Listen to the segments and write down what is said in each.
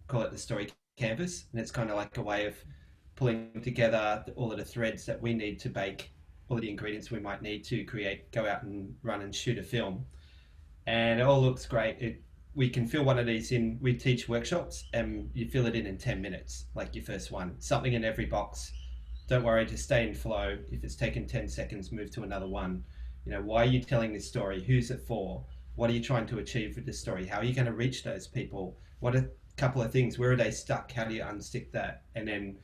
call it the story canvas, and it's kind of like a way of pulling together all of the threads that we need to bake, all of the ingredients we might need to create, go out and run and shoot a film. And it all looks great. We can fill one of these in. We teach workshops, and you fill it in 10 minutes, like your first one. Something in every box. Don't worry, just stay in flow. If it's taken 10 seconds, move to another one. You know, why are you telling this story? Who's it for? What are you trying to achieve with this story? How are you going to reach those people? What are a couple of things? Where are they stuck? How do you unstick that? And then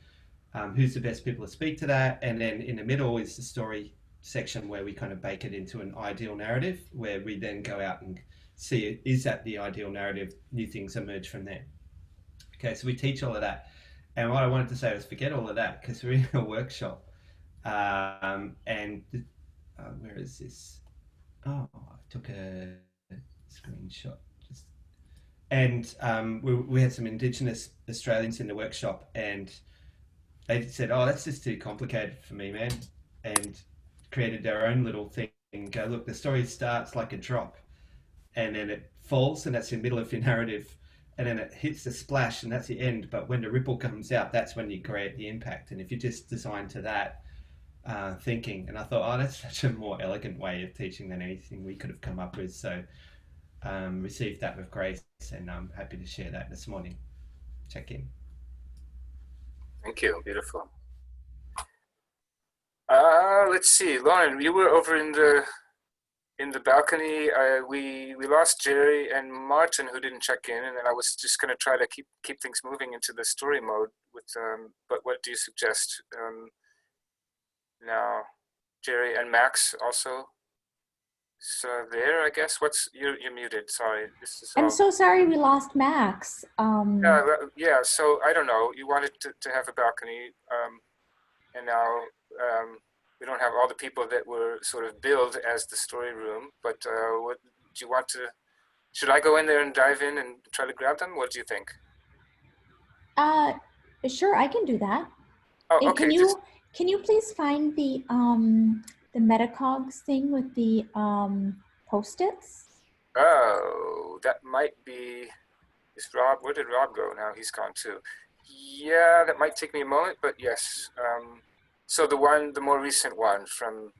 who's the best people to speak to that? And then in the middle is the story section where we kind of bake it into an ideal narrative, where we then go out and see, is that the ideal narrative? New things emerge from there. Okay, so we teach all of that. And what I wanted to say was forget all of that, because we're in a workshop. And where is this? Oh, I took a screenshot. And we had some Indigenous Australians in the workshop, and they said, oh, that's just too complicated for me, man. And created their own little thing and go, look, the story starts like a drop, and then it falls, and that's in the middle of your narrative, and then it hits the splash, and that's the end. But when the ripple comes out, that's when you create the impact. And if you just design to that thinking, and I thought, oh, that's such a more elegant way of teaching than anything we could have come up with. So received that with grace, and I'm happy to share that this morning. Check in. Thank you. Beautiful. Let's see, Lauren, you were over in the balcony. We lost Jerry and Martin, who didn't check in, and then I was just going to try to keep things moving into the story mode with. But what do you suggest? Now, Jerry and Max also. So there, I guess. You're muted? Sorry, this is. I'm so sorry we lost Max. Yeah. So I don't know. You wanted to have a balcony, and now we don't have all the people that were sort of billed as the story room. But what do you want to? Should I go in there and dive in and try to grab them? What do you think? Sure, I can do that. Oh, and okay. Can you please find the Metacogs thing with the Post-its? Oh, that might be. Is Rob? Where did Rob go? Now he's gone too. Yeah, that might take me a moment, but yes. So the more recent one from.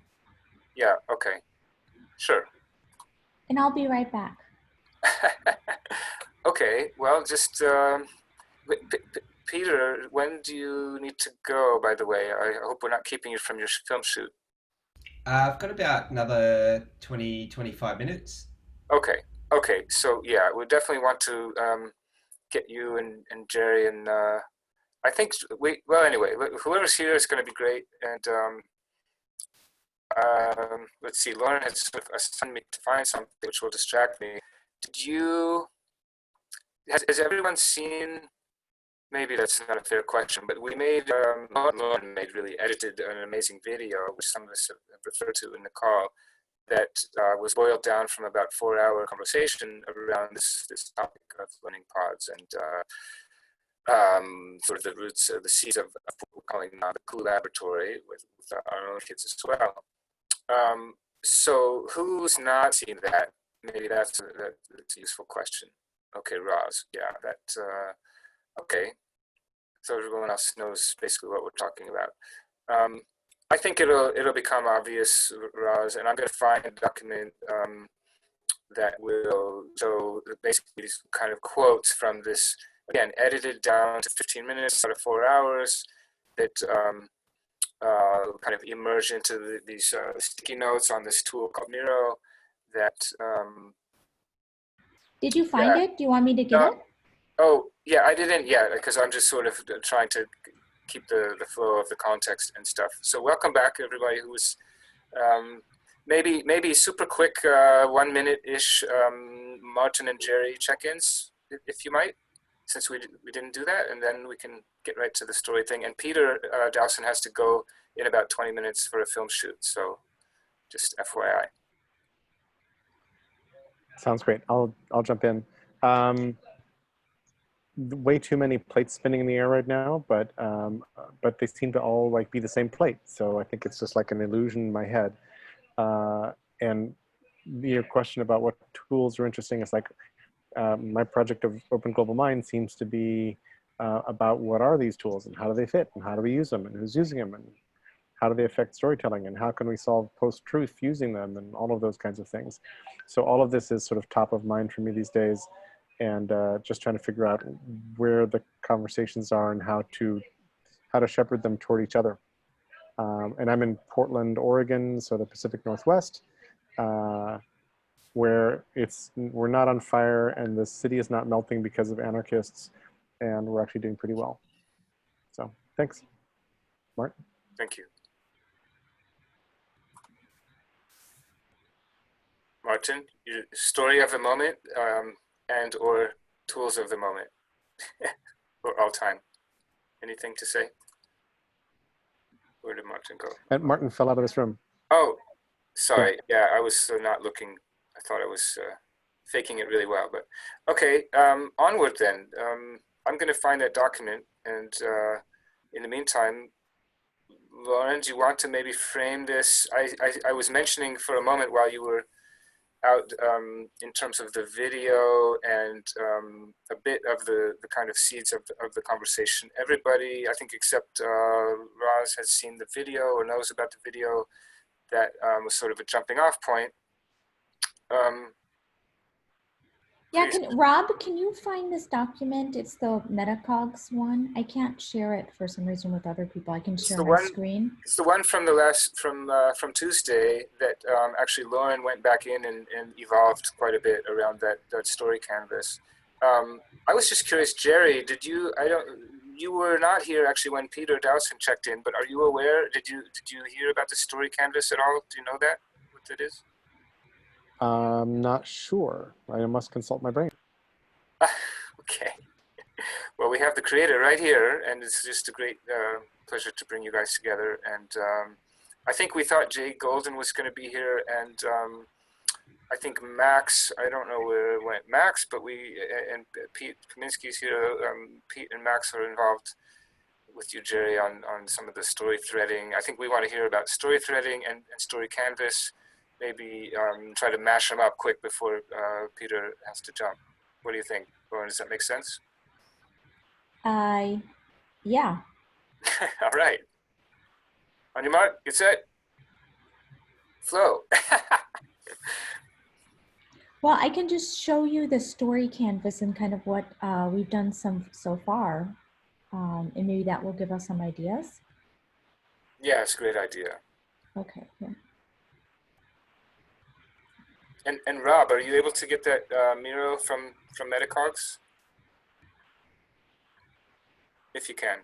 Yeah. Okay. Sure. And I'll be right back. Okay. Well, just Peter, when do you need to go? By the way, I hope we're not keeping you from your film shoot. I've got about another 20, 25 minutes. Okay. So yeah, we definitely want to get you and Jerry and I think well anyway, whoever's here is going to be great. And let's see, Lauren has sort of assigned me to find something which will distract me. Has everyone seen? Maybe that's not a fair question, but we made, Lauren edited an amazing video, which some of us have referred to in the call, that was boiled down from about 4-hour conversation around this topic of learning pods and sort of the roots, the seeds of what we're calling now the cool laboratory with our own kids as well. So who's not seen that? Maybe that's a useful question. Okay, Roz, yeah, okay. So everyone else knows basically what we're talking about. I think it'll become obvious, Roz, and I'm going to find a document that will show basically these kind of quotes from this, again, edited down to 15 minutes out of 4 hours, that kind of emerge into these sticky notes on this tool called Miro. That. Did you find it? Do you want me to get it? Oh, yeah, I didn't yet, because I'm just sort of trying to keep the flow of the context and stuff. So welcome back, everybody who was maybe super quick 1 minute-ish Martin and Jerry check-ins, if you might, since we didn't do that, and then we can get right to the story thing. And Peter Dowson has to go in about 20 minutes for a film shoot, so just FYI. Sounds great. I'll jump in. Way too many plates spinning in the air right now, but they seem to all like be the same plate. So I think it's just like an illusion in my head. And your question about what tools are interesting is like, my project of Open Global Mind seems to be about what are these tools and how do they fit and how do we use them and who's using them and how do they affect storytelling and how can we solve post-truth using them and all of those kinds of things. So all of this is sort of top of mind for me these days, and just trying to figure out where the conversations are and how to shepherd them toward each other. And I'm in Portland, Oregon, so the Pacific Northwest, where we're not on fire and the city is not melting because of anarchists, and we're actually doing pretty well. So thanks, Martin. Thank you. Martin, your story of the moment and or tools of the moment or all time. Anything to say? Where did Martin go? And Martin fell out of this room. Oh, sorry. Yeah, I was not looking. I thought I was faking it really well, but okay. Onward then. I'm going to find that document, and in the meantime, Lauren, do you want to maybe frame this? I was mentioning for a moment while you were out in terms of the video and a bit of the kind of seeds of the conversation. Everybody, I think except Roz, has seen the video or knows about the video. That was sort of a jumping off point. Yeah, Rob, can you find this document? It's the Metacogs one. I can't share it for some reason with other people. I can share my screen. It's the one from the last from Tuesday that actually Lauren went back in and evolved quite a bit around that story canvas. I was just curious, Jerry, did you? You were not here actually when Peter Dowson checked in, but are you aware? Did you hear about the story canvas at all? Do you know that what it is? I'm not sure. I must consult my brain. Okay. Well, we have the creator right here, and it's just a great pleasure to bring you guys together. And I think we thought Jay Golden was going to be here, and I think Max, I don't know where it went Max, but and Pete Kaminsky's here. Pete and Max are involved with you, Jerry, on some of the story threading. I think we want to hear about story threading and story canvas. Maybe try to mash them up quick before Peter has to jump. What do you think, Lauren? Does that make sense? Yeah. All right. On your mark, get set, flow. Well, I can just show you the story canvas and kind of what we've done so far. And maybe that will give us some ideas. Yeah, it's a great idea. Okay. Yeah. And Rob, are you able to get that Miro from Metacogs? If you can.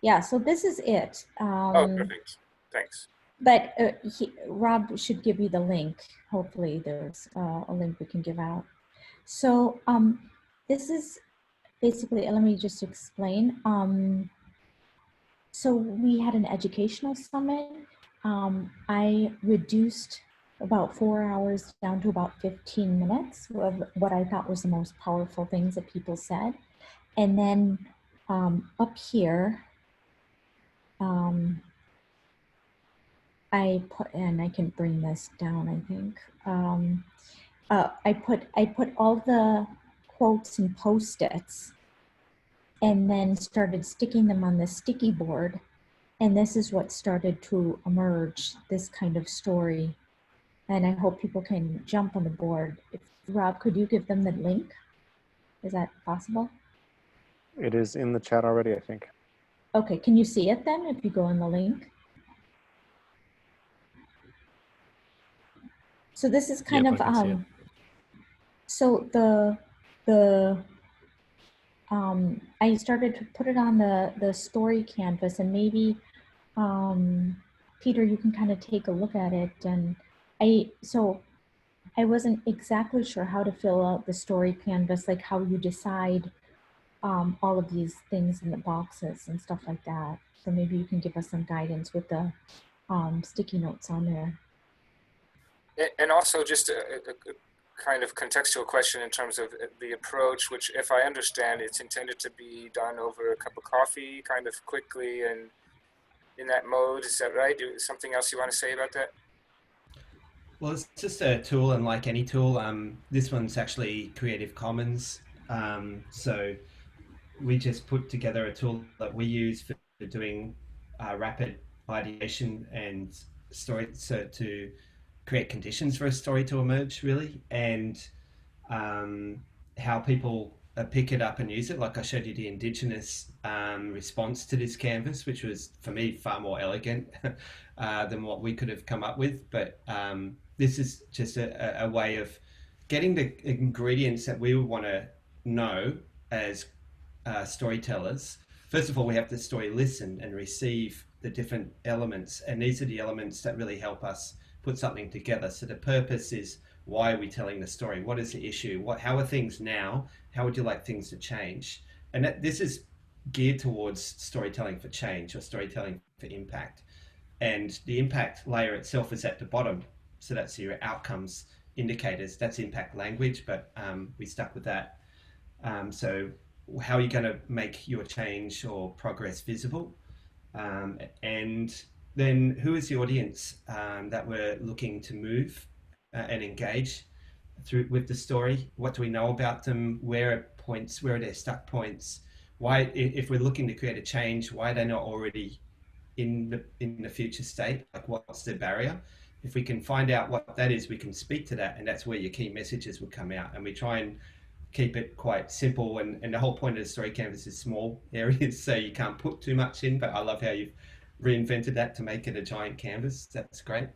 Yeah, so this is it. Oh, perfect. Thanks. But Rob should give you the link. Hopefully there's a link we can give out. So this is basically, let me just explain. So we had an educational summit. I reduced about 4 hours down to about 15 minutes of what I thought was the most powerful things that people said. And then up here, I put, and I can bring this down, I think. I put all the quotes and Post-its and then started sticking them on the sticky board. And this is what started to emerge, this kind of story. And I hope people can jump on the board. Rob, could you give them the link? Is that possible? It is in the chat already, I think. Okay, can you see it then if you go in the link? So this is kind of, so I started to put it on the story canvas, and maybe, Peter, you can kind of take a look at it. And so I wasn't exactly sure how to fill out the story canvas, like how you decide all of these things in the boxes and stuff like that. So maybe you can give us some guidance with the sticky notes on there. And also just a kind of contextual question in terms of the approach, which if I understand, it's intended to be done over a cup of coffee, kind of quickly and in that mode. Is that right? Something else you want to say about that? Well, it's just a tool, and like any tool, this one's actually Creative Commons. So we just put together a tool that we use for doing rapid ideation and story, so to create conditions for a story to emerge, really, and how people pick it up and use it. Like I showed you the Indigenous response to this canvas, which was for me far more elegant than what we could have come up with. But this is just a way of getting the ingredients that we would want to know as storytellers. First of all, we have the story listen and receive the different elements, and these are the elements that really help us put something together. So the purpose is, why are we telling the story? What is the issue? How are things now? How would you like things to change? And this is geared towards storytelling for change or storytelling for impact. And the impact layer itself is at the bottom. So that's your outcomes indicators. That's impact language, but we stuck with that. So how are you going to make your change or progress visible? And then who is the audience that we're looking to move and engage through with the story? What do we know about them? Where are points? Where are their stuck points? Why, if we're looking to create a change, why are they not already in the future state? Like, what's the barrier? If we can find out what that is, we can speak to that, and that's where your key messages would come out. And we try and keep it quite simple, and the whole point of the story canvas is small areas, so you can't put too much in, but I love how you've reinvented that to make it a giant canvas. That's great.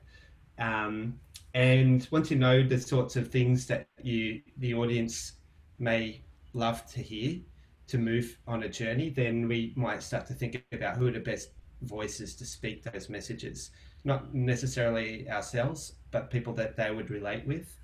And once you know the sorts of things that the audience may love to hear to move on a journey, then we might start to think about who are the best voices to speak those messages. Not necessarily ourselves, but people that they would relate with.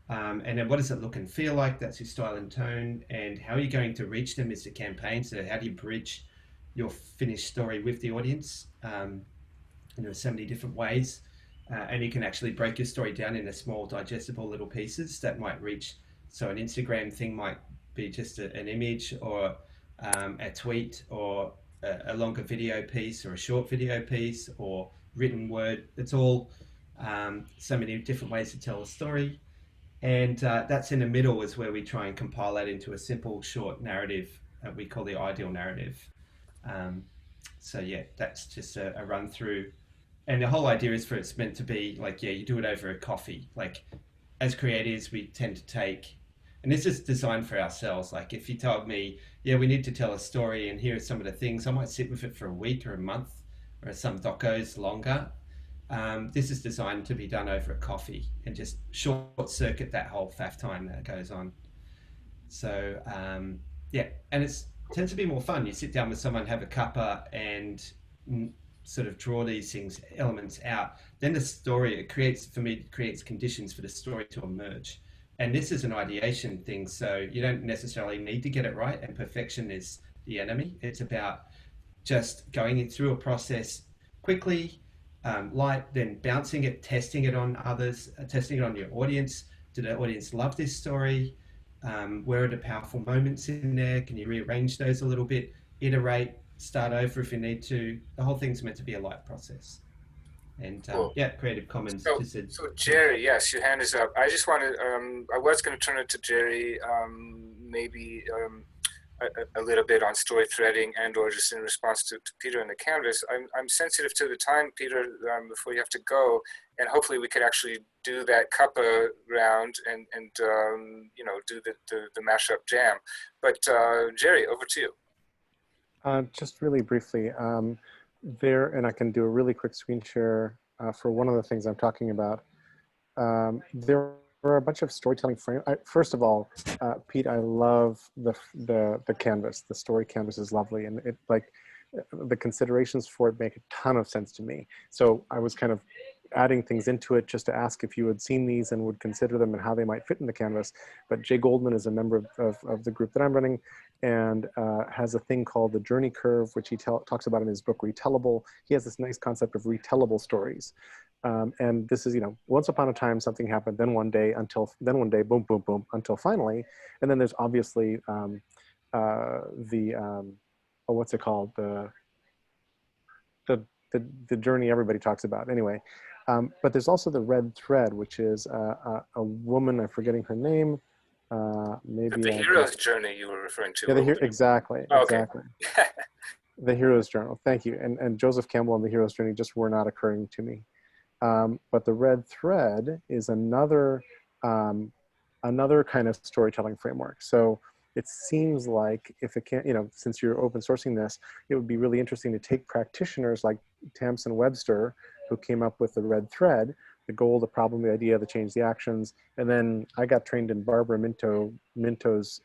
And then what does it look and feel like? That's your style and tone. And how are you going to reach them is the campaign. So how do you bridge your finished story with the audience? So many different ways. And you can actually break your story down into small digestible little pieces that might reach. So an Instagram thing might be just an image, or a tweet, or a longer video piece, or a short video piece, or written word. It's all so many different ways to tell a story. And that's in the middle is where we try and compile that into a simple, short narrative we call the ideal narrative. So yeah, that's just a run through. And the whole idea is for it's meant to be like, yeah, you do it over a coffee. Like, as creatives, we tend to take, and this is designed for ourselves. Like, if you told me, yeah, we need to tell a story and here are some of the things, I might sit with it for a week or a month, or some docos longer. This is designed to be done over a coffee and just short circuit that whole faff time that goes on. So yeah, and it tends to be more fun. You sit down with someone, have a cuppa, and sort of draw these things, elements out. Then the story, it creates conditions for the story to emerge. And this is an ideation thing, so you don't necessarily need to get it right, and perfection is the enemy. It's about just going through a process quickly, light, then bouncing it, testing it on others, testing it on your audience. Did the audience love this story? Where are the powerful moments in there? Can you rearrange those a little bit, iterate, start over if you need to? The whole thing's meant to be a light process. And Cool. yeah, Creative Commons. So Jerry, yes, your hand is up. I just wanted, I was going to turn it to Jerry, maybe a little bit on story threading and or just in response to Peter and the canvas. I'm sensitive to the time, Peter, before you have to go, and hopefully we could actually do that cuppa round and you know, do the mashup jam. But Jerry, over to you. Just really briefly, there, and I can do a really quick screen share for one of the things I'm talking about. There are a bunch of storytelling frames. First of all, Pete, I love the canvas. The story canvas is lovely, and it, like, the considerations for it make a ton of sense to me. So I was kind of adding things into it just to ask if you had seen these and would consider them and how they might fit in the canvas. But Jay Goldman is a member of the group that I'm running, and has a thing called the journey curve, which he talks about in his book Retellable. He has this nice concept of retellable stories. And this is, you know, once upon a time something happened, then one day, boom, boom, boom, until finally. And then there's obviously what's it called? The journey everybody talks about. Anyway, But there's also the red thread, which is a woman, I'm forgetting her name. Maybe The hero's journey you were referring to. Yeah, exactly, Oh, exactly. okay. The hero's journal, thank you. And Joseph Campbell and the hero's journey just were not occurring to me. But the red thread is another kind of storytelling framework. So it seems like if it can't, since you're open sourcing this, it would be really interesting to take practitioners like Tamsin Webster, who came up with the red thread, the goal, the problem, the idea, the change, the actions. And then I got trained in Barbara Minto's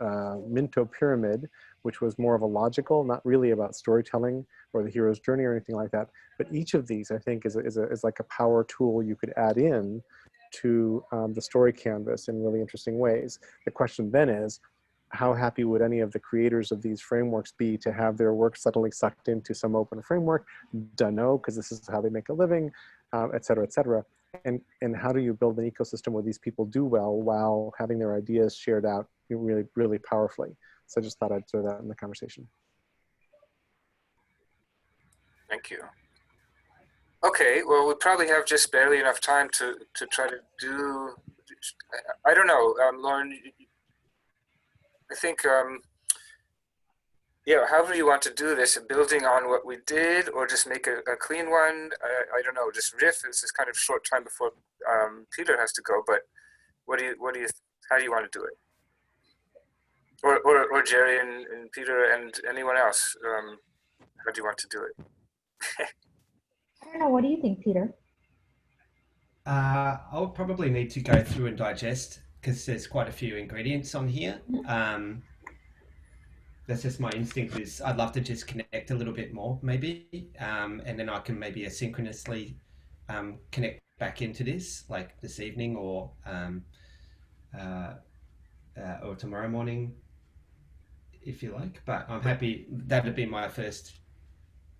Minto Pyramid, which was more of a logical, not really about storytelling or the hero's journey or anything like that. But each of these, I think, is like a power tool you could add in to the story canvas in really interesting ways. The question then is, how happy would any of the creators of these frameworks be to have their work suddenly sucked into some open framework? Dunno, because this is how they make a living, et cetera, et cetera. And how do you build an ecosystem where these people do well while having their ideas shared out really, really powerfully? So I just thought I'd throw that in the conversation. Thank you. Okay, well, we probably have just barely enough time to try to do, I don't know, Lauren, I think, yeah, however you want to do this, building on what we did, or just make a clean one, I don't know, just riff. This is kind of short time before Peter has to go, but how do you want to do it? Or Jerry and Peter and anyone else, how do you want to do it? I don't know. What do you think, Peter? I'll probably need to go through and digest because there's quite a few ingredients on here. That's just my instinct is I'd love to just connect a little bit more maybe. And then I can maybe asynchronously connect back into this like this evening or tomorrow morning if you like. But I'm happy, that would be my first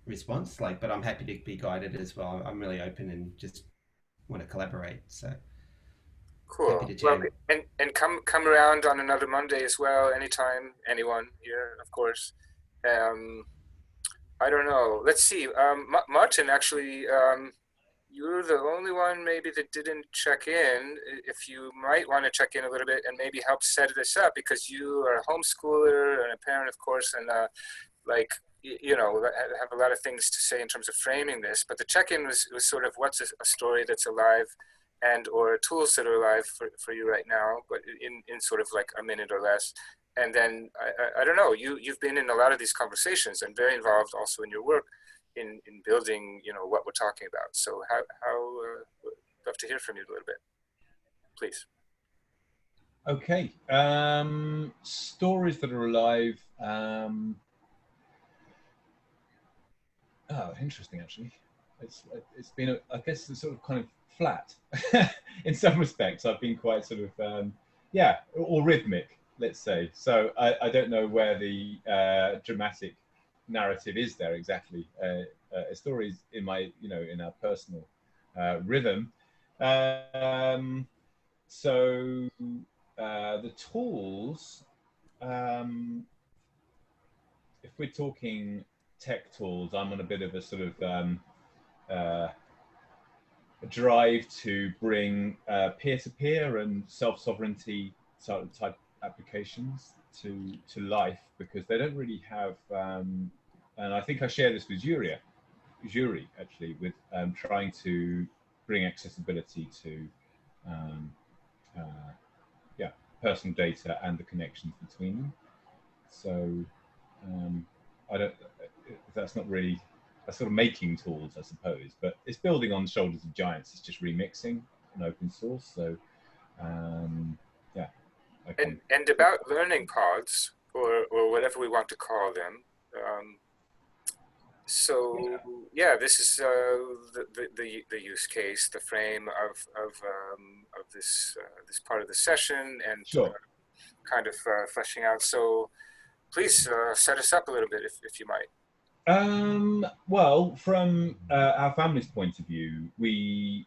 response, but I'm happy to be guided as well. I'm really open and just want to collaborate, so cool. Happy to jam. Well, and come around on another Monday as well, anytime, anyone here, of course. I don't know, let's see, Martin, actually, you're the only one maybe that didn't check in. If you might want to check in a little bit and maybe help set this up, because you are a homeschooler and a parent, of course, and have a lot of things to say in terms of framing this, but the check-in was sort of what's a story that's alive and or tools that are alive for you right now, but in sort of like a minute or less. And then, I don't know, you've been in a lot of these conversations and very involved also in your work in building, what we're talking about. So love to hear from you a little bit, please. Okay, stories that are alive. Oh, interesting, actually. It's been, I guess, it's sort of kind of flat in some respects. I've been quite sort of, or rhythmic, let's say. So I don't know where the dramatic narrative is there exactly. Stories in my, in our personal rhythm. So the tools, if we're talking tech tools, I'm on a bit of a sort of a drive to bring peer-to-peer and self-sovereignty type applications to life, because they don't really have, and I think I share this with Jury actually, with trying to bring accessibility to personal data and the connections between them. So that's not really a sort of making tools, I suppose, but it's building on the shoulders of giants. It's just remixing an open source. So and about learning pods or whatever we want to call them. This is the use case, the frame of this part of the session, and sure. Kind of fleshing out. So please set us up a little bit if you might. Well, from our family's point of view, we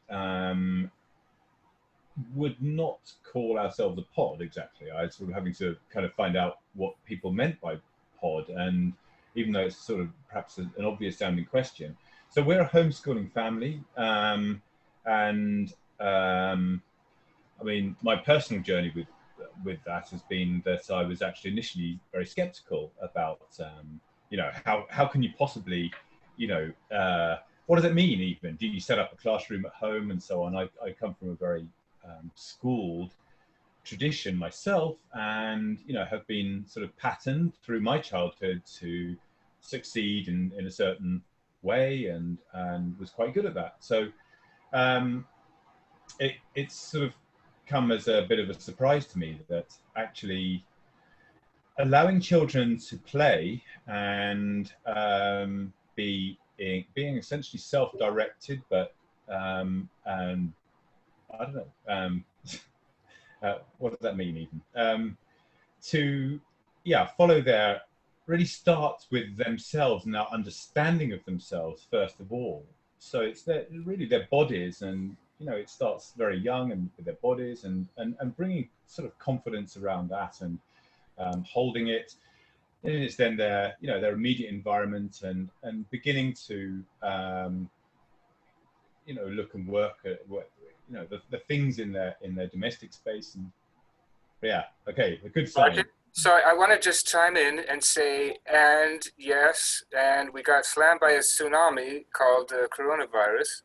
would not call ourselves a pod exactly. I was sort of having to kind of find out what people meant by pod, and even though it's sort of perhaps an obvious sounding question. So we're a homeschooling family. And I mean, my personal journey with that has been that I was actually initially very skeptical about, you know, how can you possibly, you know, what does it mean even? Do you set up a classroom at home and so on? I come from a very schooled tradition myself, and, you know, have been sort of patterned through my childhood to succeed in a certain way, and was quite good at that. So it's sort of come as a bit of a surprise to me that actually allowing children to play and being essentially self-directed, but and I don't know, what does that mean even? To follow their, really starts with themselves and their understanding of themselves first of all. So it's really their bodies, and, you know, it starts very young and with their bodies, and bringing sort of confidence around that, and holding it. And it's then their, you know, their immediate environment, and beginning to you know, look and work at what, you know, the things in their domestic space. And yeah, okay, a good sign. So I want to just chime in and say, and yes, and we got slammed by a tsunami called coronavirus.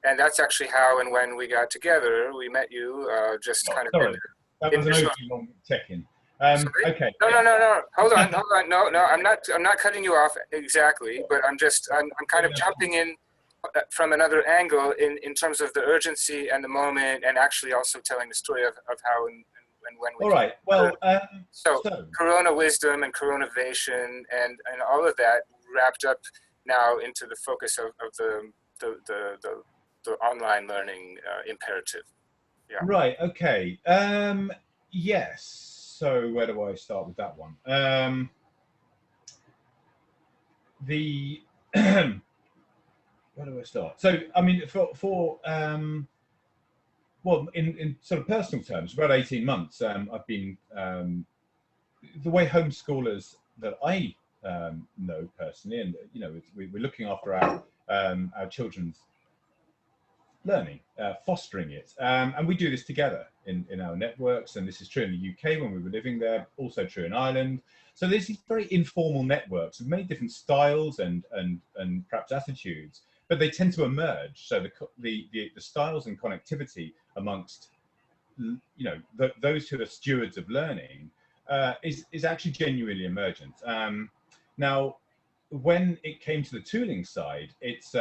And that's actually how and when we got together. We met you just kind of. Sorry, that was an overly long check-in. Okay. No. Hold on. No, I'm not cutting you off exactly, but I'm kind of jumping in from another angle in terms of the urgency and the moment, and actually also telling the story of how and when we. All right. Well, so Corona wisdom and Coronavation and all of that wrapped up now into the focus of the online learning imperative. Yeah. Right. Okay. Yes. So where do I start with that one? Where do I start? So, I mean, for well, in sort of personal terms, about 18 months, I've been, the way homeschoolers that I know personally, and, you know, we're looking after our children's learning, fostering it, and we do this together in our networks, and this is true in the UK when we were living there, also true in Ireland. So there's these very informal networks of many different styles and perhaps attitudes, but they tend to emerge. So the styles and connectivity amongst, you know, those who are stewards of learning is actually genuinely emergent. Now, when it came to the tooling side, it's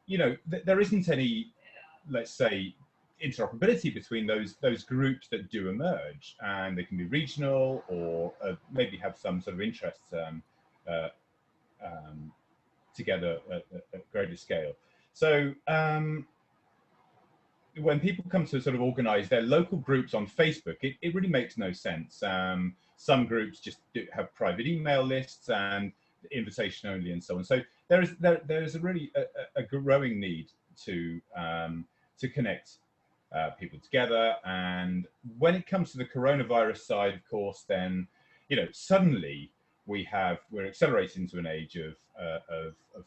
you know, there isn't any, let's say, interoperability between those groups that do emerge, and they can be regional or maybe have some sort of interests together at greater scale. So when people come to sort of organize their local groups on Facebook, it really makes no sense. Some groups just have private email lists and invitation only and so on. So there is a really a growing need to connect people together. And when it comes to the coronavirus side, of course, then, you know, suddenly we're accelerating to an age of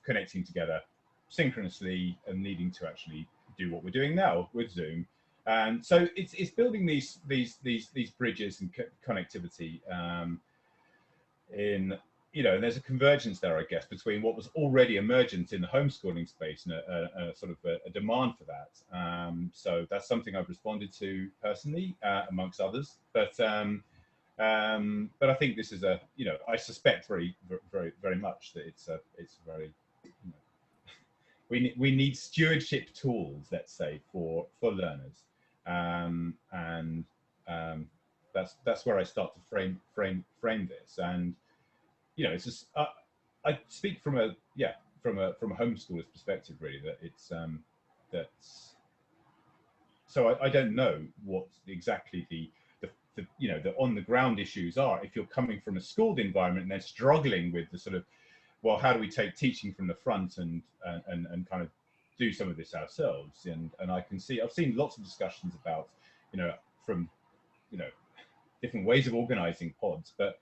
connecting together synchronously and needing to actually do what we're doing now with Zoom. And so it's building these bridges and connectivity in, you know, and there's a convergence there, I guess, between what was already emergent in the homeschooling space and a sort of a demand for that. So that's something I've responded to personally, amongst others. But I think this is you know, I suspect very much that it's very, you know, we need stewardship tools, let's say, for learners, and that's where I start to frame this. And, you know, it's just I speak from a homeschooler's perspective, really, that it's that's, so I don't know what exactly the you know, the on the ground issues are if you're coming from a schooled environment and they're struggling with the sort of, well, how do we take teaching from the front and kind of do some of this ourselves? And I've seen lots of discussions about, you know, from, you know, different ways of organizing pods, but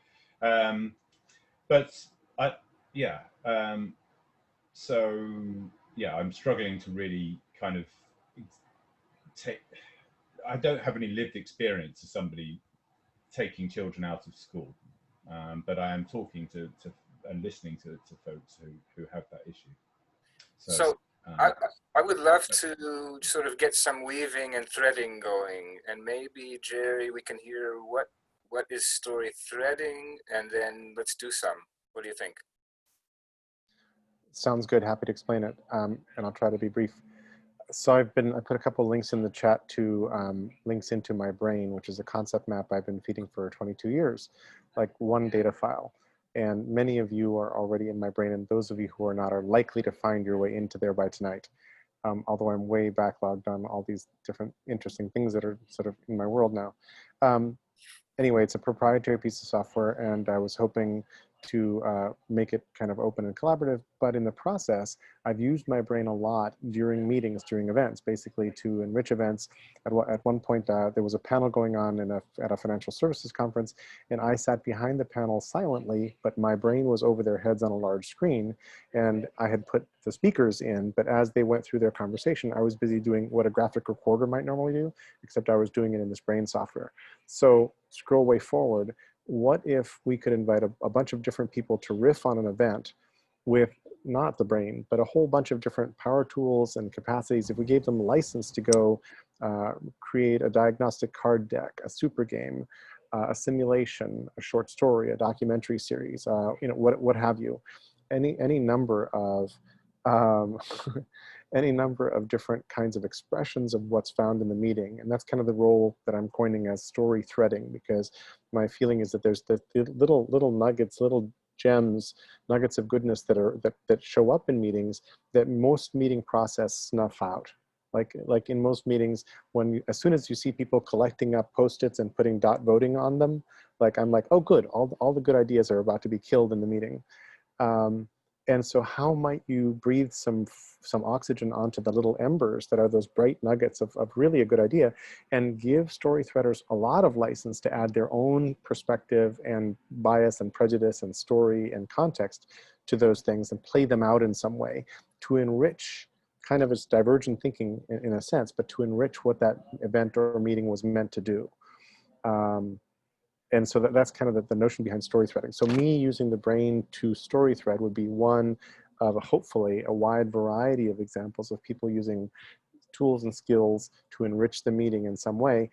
so yeah, I'm struggling to really kind of I don't have any lived experience of somebody taking children out of school, but I am talking to and listening to folks who have that issue. So I would love to sort of get some weaving and threading going, and maybe Jerry, we can hear what is story threading, and then let's do some. What do you think? Sounds good. Happy to explain it, and I'll try to be brief. So I put a couple links in the chat to links into my brain, which is a concept map I've been feeding for 22 years, like one data file. And many of you are already in my brain, and those of you who are not are likely to find your way into there by tonight. Although I'm way backlogged on all these different interesting things that are sort of in my world now. Anyway, it's a proprietary piece of software, and I was hoping to make it kind of open and collaborative, but in the process, I've used my brain a lot during meetings, during events, basically to enrich events. At one point, there was a panel going on at a financial services conference, and I sat behind the panel silently, but my brain was over their heads on a large screen, and I had put the speakers in, but as they went through their conversation, I was busy doing what a graphic recorder might normally do, except I was doing it in this brain software. So scroll way forward. What if we could invite a bunch of different people to riff on an event with not the brain, but a whole bunch of different power tools and capacities? If we gave them license to go create a diagnostic card deck, a super game, a simulation, a short story, a documentary series, what have you, any number of any number of different kinds of expressions of what's found in the meeting. And that's kind of the role that I'm coining as story threading, because my feeling is that there's the little nuggets, little gems, nuggets of goodness that show up in meetings that most meeting process snuff out. Like in most meetings, as soon as you see people collecting up Post-its and putting dot voting on them, I'm like, oh good, all the good ideas are about to be killed in the meeting. And so how might you breathe some oxygen onto the little embers that are those bright nuggets of really a good idea, and give story threaders a lot of license to add their own perspective and bias and prejudice and story and context to those things and play them out in some way to enrich kind of its divergent thinking in a sense, but to enrich what that event or meeting was meant to do. And so that's kind of the notion behind story threading. So me using the brain to story thread would be one of hopefully a wide variety of examples of people using tools and skills to enrich the meeting in some way.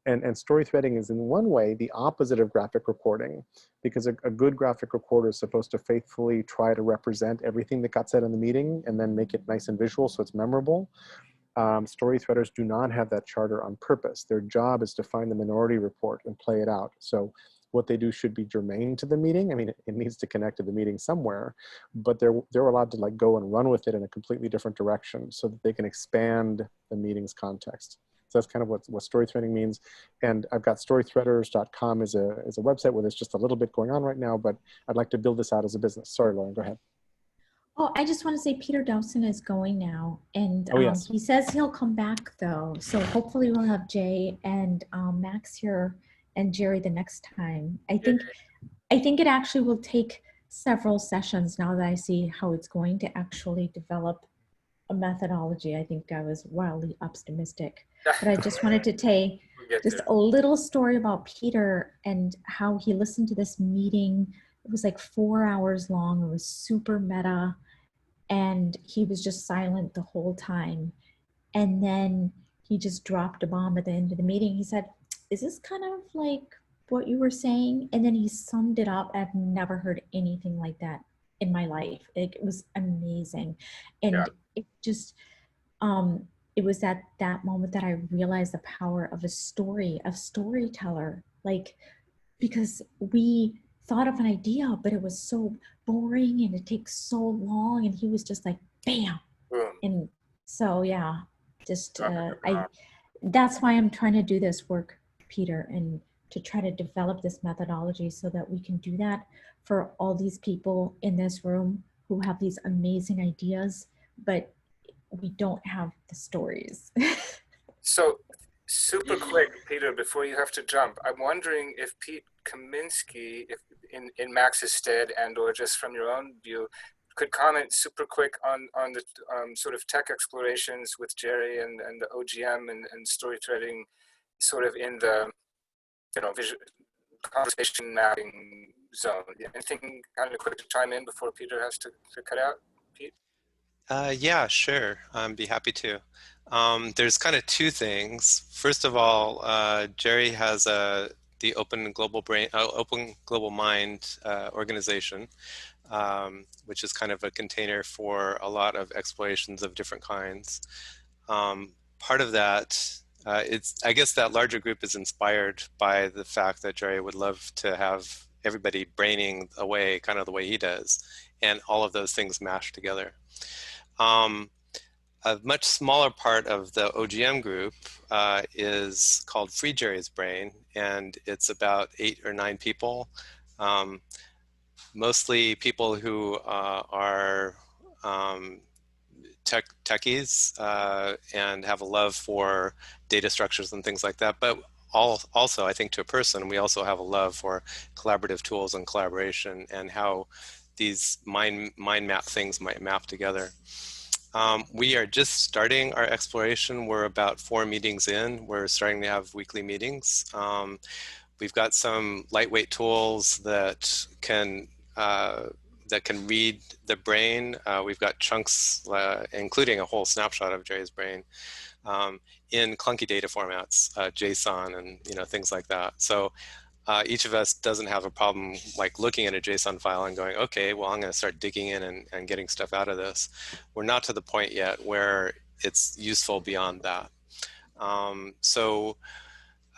And story threading is in one way the opposite of graphic recording, because a good graphic recorder is supposed to faithfully try to represent everything that got said in the meeting and then make it nice and visual so it's memorable. Story threaders do not have that charter on purpose. Their job is to find the minority report and play it out. So what they do should be germane to the meeting. I mean, it needs to connect to the meeting somewhere, but they're allowed to go and run with it in a completely different direction so that they can expand the meeting's context. So that's kind of what story threading means. And I've got storythreaders.com as a website where there's just a little bit going on right now, but I'd like to build this out as a business. Sorry, Lauren, go ahead. Oh, I just want to say Peter Dowson is going now, and yes. He says he'll come back though. So hopefully we'll have Jay and Max here and Jerry the next time. I think it actually will take several sessions now that I see how it's going to actually develop a methodology. I think I was wildly optimistic, but I just wanted to tell just a little story about Peter and how he listened to this meeting. It was like 4 hours long. It was super meta. And he was just silent the whole time. And then he just dropped a bomb at the end of the meeting. He said, is this kind of like what you were saying? And then he summed it up. I've never heard anything like that in my life. It was amazing. And it just, it was at that moment that I realized the power of a storyteller, because we thought of an idea, but it was so boring and it takes so long, and he was just like bam. And so that's why I'm trying to do this work, Peter, and to try to develop this methodology so that we can do that for all these people in this room who have these amazing ideas, but we don't have the stories. So super quick, Peter, before you have to jump, I'm wondering if Pete Kaminsky, if in Max's stead and or just from your own view, could comment super quick on the sort of tech explorations with Jerry and the OGM and story threading, sort of in the visual conversation mapping zone. Anything kind of quick to chime in before Peter has to cut out? Pete? Yeah, sure. I'd be happy to. There's kind of two things. First of all, Jerry has the Open Global Mind organization, which is kind of a container for a lot of explorations of different kinds. Part of that, I guess that larger group is inspired by the fact that Jerry would love to have everybody braining away kind of the way he does, and all of those things mashed together. A much smaller part of the OGM group is called Free Jerry's Brain, and it's about 8 or 9 people, mostly people who are techies and have a love for data structures and things like that. But also, I think to a person, we also have a love for collaborative tools and collaboration and how these mind map things might map together. We are just starting our exploration. We're about 4 meetings in. We're starting to have weekly meetings. We've got some lightweight tools that can read the brain. We've got chunks, including a whole snapshot of Jerry's brain, in clunky data formats, JSON and things like that. So each of us doesn't have a problem like looking at a JSON file and going, okay, well, I'm going to start digging in and getting stuff out of this. We're not to the point yet where it's useful beyond that. So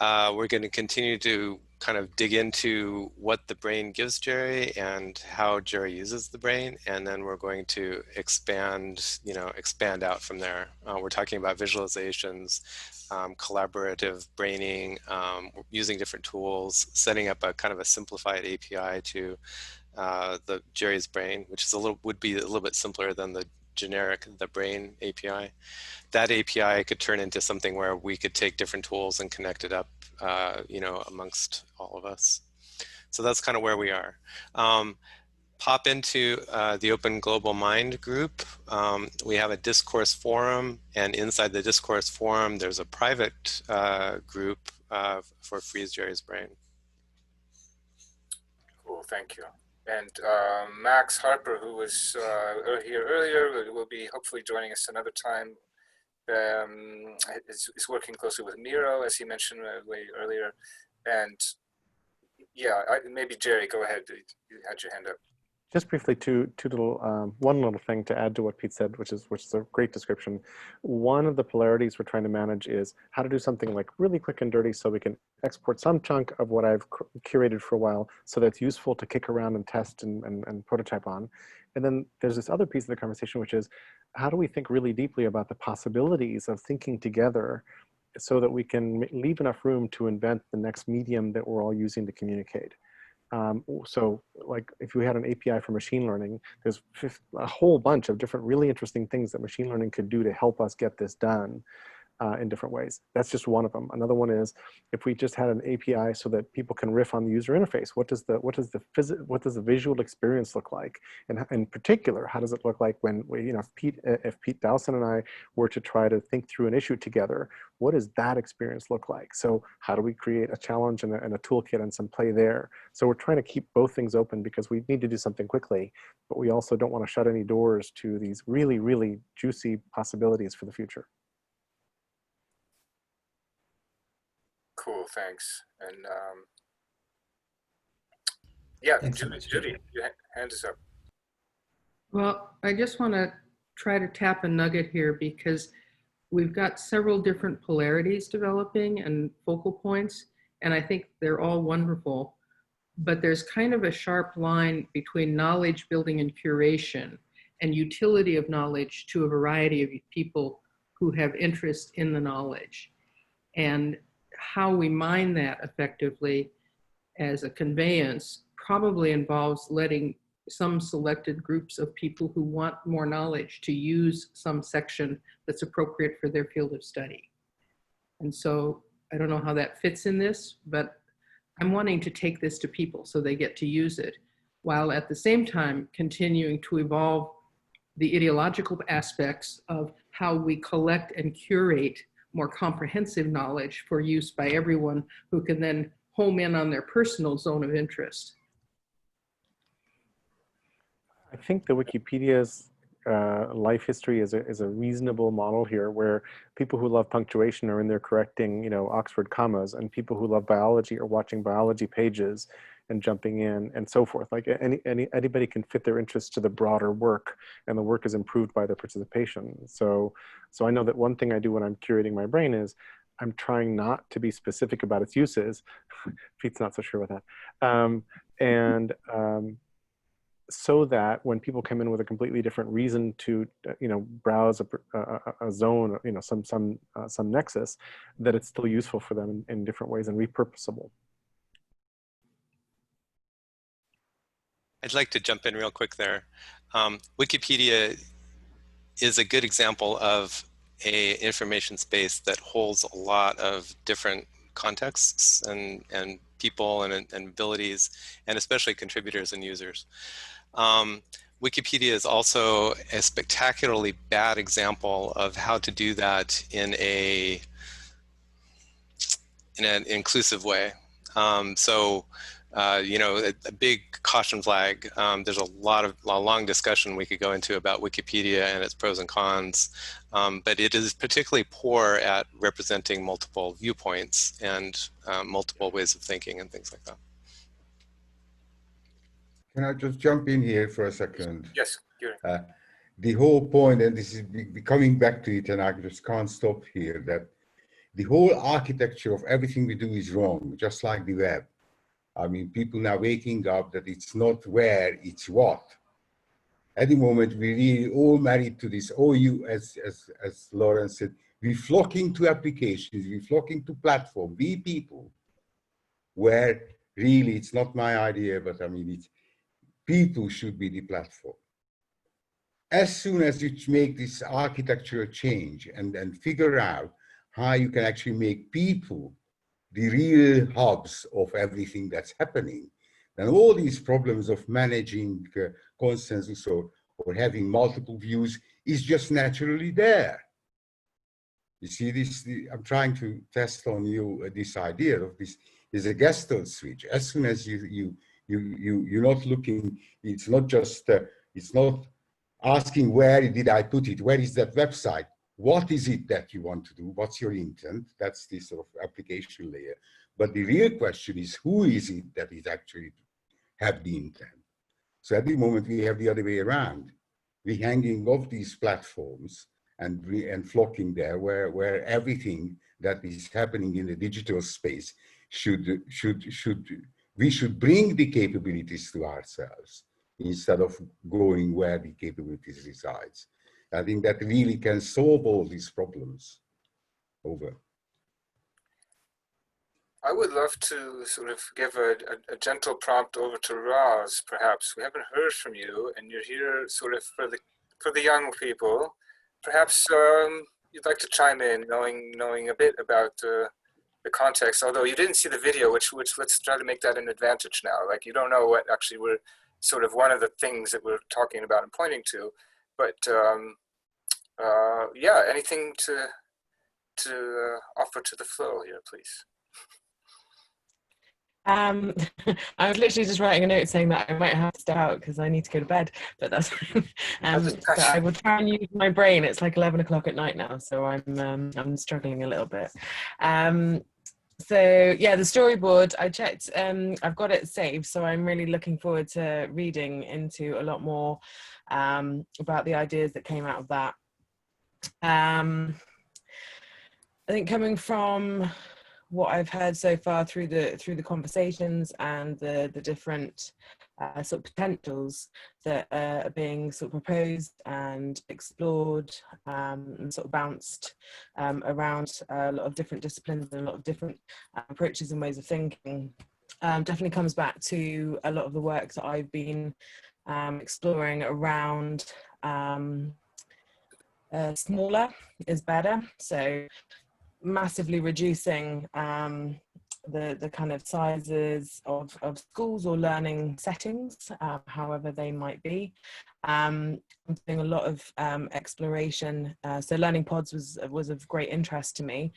we're going to continue to kind of dig into what the brain gives Jerry and how Jerry uses the brain, and then we're going to expand out from there. We're talking about visualizations, collaborative braining, using different tools, setting up a kind of a simplified API to the Jerry's brain, which is would be a little bit simpler than the generic brain API. That API could turn into something where we could take different tools and connect it up, amongst all of us. So that's kind of where we are. Pop into the Open Global Mind group. We have a discourse forum, and inside the discourse forum, there's a private group for Freeze Jerry's Brain. Cool, thank you. And Max Harper, who was here earlier, will be hopefully joining us another time. Is working closely with Miro, as he mentioned way earlier. And yeah, maybe Jerry, go ahead. You had your hand up. Just briefly, one little thing to add to what Pete said, which is a great description. One of the polarities we're trying to manage is how to do something like really quick and dirty so we can export some chunk of what I've curated for a while so that's useful to kick around and test and prototype on. And then there's this other piece of the conversation, which is how do we think really deeply about the possibilities of thinking together so that we can leave enough room to invent the next medium that we're all using to communicate. So like if we had an API for machine learning, there's a whole bunch of different really interesting things that machine learning could do to help us get this done in different ways. That's just one of them. Another one is if we just had an API so that people can riff on the user interface. What does the visual experience look like? And in particular, how does it look like when if Pete Dowson and I were to try to think through an issue together? What does that experience look like? So how do we create a challenge and a toolkit and some play there? So we're trying to keep both things open because we need to do something quickly, but we also don't want to shut any doors to these really, really juicy possibilities for the future. Cool, thanks. And yeah, Thanks so much, Judy, your hand is up. Well, I just want to try to tap a nugget here because we've got several different polarities developing and focal points, and I think they're all wonderful. But there's kind of a sharp line between knowledge building and curation and utility of knowledge to a variety of people who have interest in the knowledge. And how we mine that effectively as a conveyance probably involves letting some selected groups of people who want more knowledge to use some section that's appropriate for their field of study. And so I don't know how that fits in this, but I'm wanting to take this to people so they get to use it. while at the same time continuing to evolve the ideological aspects of how we collect and curate more comprehensive knowledge for use by everyone who can then home in on their personal zone of interest. I think the Wikipedia's life history is a reasonable model here, where people who love punctuation are in there correcting, you know, Oxford commas, and people who love biology are watching biology pages and jumping in and so forth. Like anybody can fit their interests to the broader work, and the work is improved by their participation. So I know that one thing I do when I'm curating my brain is I'm trying not to be specific about its uses. Pete's not so sure about that. So that when people come in with a completely different reason to, you know, browse a zone, you know, some nexus, that it's still useful for them in different ways and repurposable. I'd like to jump in real quick there. Wikipedia is a good example of an information space that holds a lot of different contexts and people and abilities, and especially contributors and users. Wikipedia is also a spectacularly bad example of how to do that in an inclusive way. You know, a big caution flag. There's a long discussion we could go into about Wikipedia and its pros and cons, but it is particularly poor at representing multiple viewpoints and multiple ways of thinking and things like that. Can I just jump in here for a second? Yes, the whole point, and this is coming back to it, and I just can't stop here, that the whole architecture of everything we do is wrong, just like the web. I mean, people now waking up that it's not where, it's what. At the moment, we're really all married to this. Oh, as Lawrence said, we're flocking to applications, we're flocking to platform, we people, where really it's not my idea, but I mean, it's people should be the platform. As soon as you make this architectural change and figure out how you can actually make people the real hubs of everything that's happening, then all these problems of managing consensus or having multiple views is just naturally there. You see this, I'm trying to test on you this idea of this is a Gestalt switch. As soon as you're not looking, it's not just, it's not asking where did I put it, where is that website? What is it that you want to do? What's your intent? That's the sort of application layer. But the real question is, who is it that is actually have the intent? So at the moment we have the other way around. We're hanging off these platforms and flocking there where everything that is happening in the digital space we should bring the capabilities to ourselves instead of going where the capabilities resides. I think that really can solve all these problems. Over. I would love to sort of give a gentle prompt over to Roz, perhaps. We haven't heard from you, and you're here sort of for the young people. Perhaps you'd like to chime in, knowing a bit about the context, although you didn't see the video, which let's try to make that an advantage now. Like, you don't know what actually we're sort of one of the things that we're talking about and pointing to, but yeah, anything to offer to the flow here, please. I was literally just writing a note saying that I might have to step out because I need to go to bed, but that's but I will try and use my brain. It's like 11 o'clock at night now, so I'm struggling a little bit. So yeah, the storyboard, I checked, I've got it saved, so I'm really looking forward to reading into a lot more about the ideas that came out of that. I think coming from what I've heard so far through the conversations and the different sort of potentials that are being sort of proposed and explored and sort of bounced around a lot of different disciplines and a lot of different approaches and ways of thinking, definitely comes back to a lot of the work that I've been exploring around smaller is better. So massively reducing the kind of sizes of schools or learning settings, however they might be. I'm doing a lot of exploration. So learning pods was of great interest to me,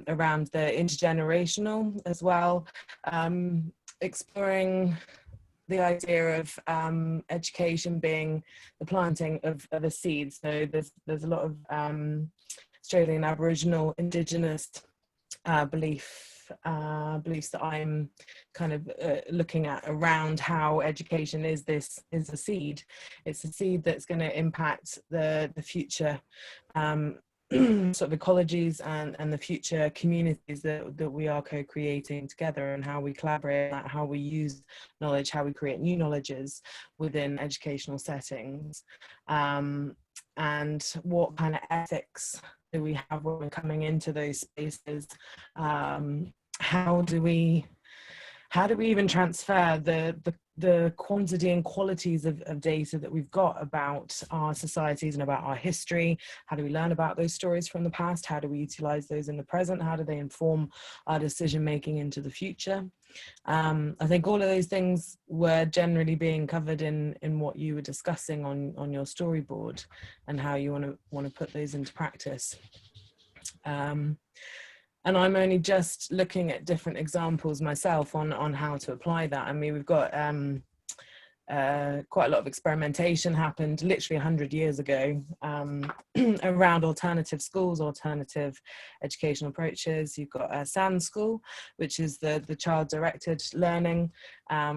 around the intergenerational as well, exploring the idea of education being the planting of a seed. So there's a lot of Australian Aboriginal Indigenous beliefs that I'm kind of looking at around how education is a seed. It's a seed that's going to impact the future sort of ecologies and the future communities that we are co-creating together, and how we collaborate, how we use knowledge, how we create new knowledges within educational settings, and what kind of ethics do we have when we're coming into those spaces. How do we even transfer the quantity and qualities of data that we've got about our societies and about our history? How do we learn about those stories from the past? How do we utilize those in the present? How do they inform our decision making into the future? I think all of those things were generally being covered in what you were discussing on your storyboard, and how you want to put those into practice. And I'm only just looking at different examples myself on how to apply that. I mean, we've got quite a lot of experimentation happened literally 100 years ago around alternative schools, alternative educational approaches. You've got SAND School, which is the child-directed learning,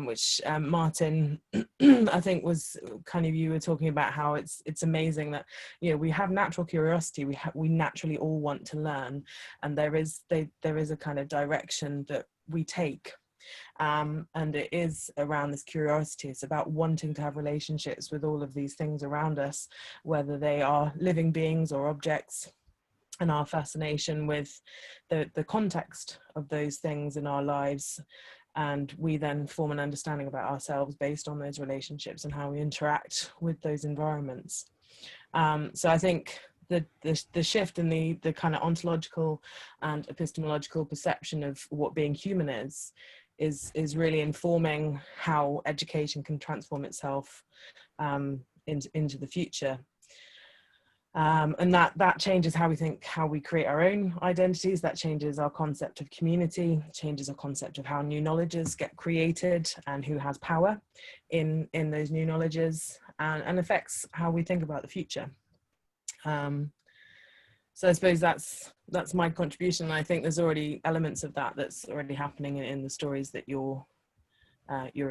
which Martin, I think was kind of, you were talking about how it's amazing that, you know, we have natural curiosity, we naturally all want to learn, and there is a kind of direction that we take. And it is around this curiosity. It's about wanting to have relationships with all of these things around us, whether they are living beings or objects, and our fascination with the context of those things in our lives. And we then form an understanding about ourselves based on those relationships and how we interact with those environments. So I think the shift in the kind of ontological and epistemological perception of what being human is really informing how education can transform itself into the future. And that changes how we think, how we create our own identities. That changes our concept of community, changes our concept of how new knowledges get created and who has power in those new knowledges, and affects how we think about the future. So I suppose that's my contribution. I think there's already elements of that's already happening in the stories that you're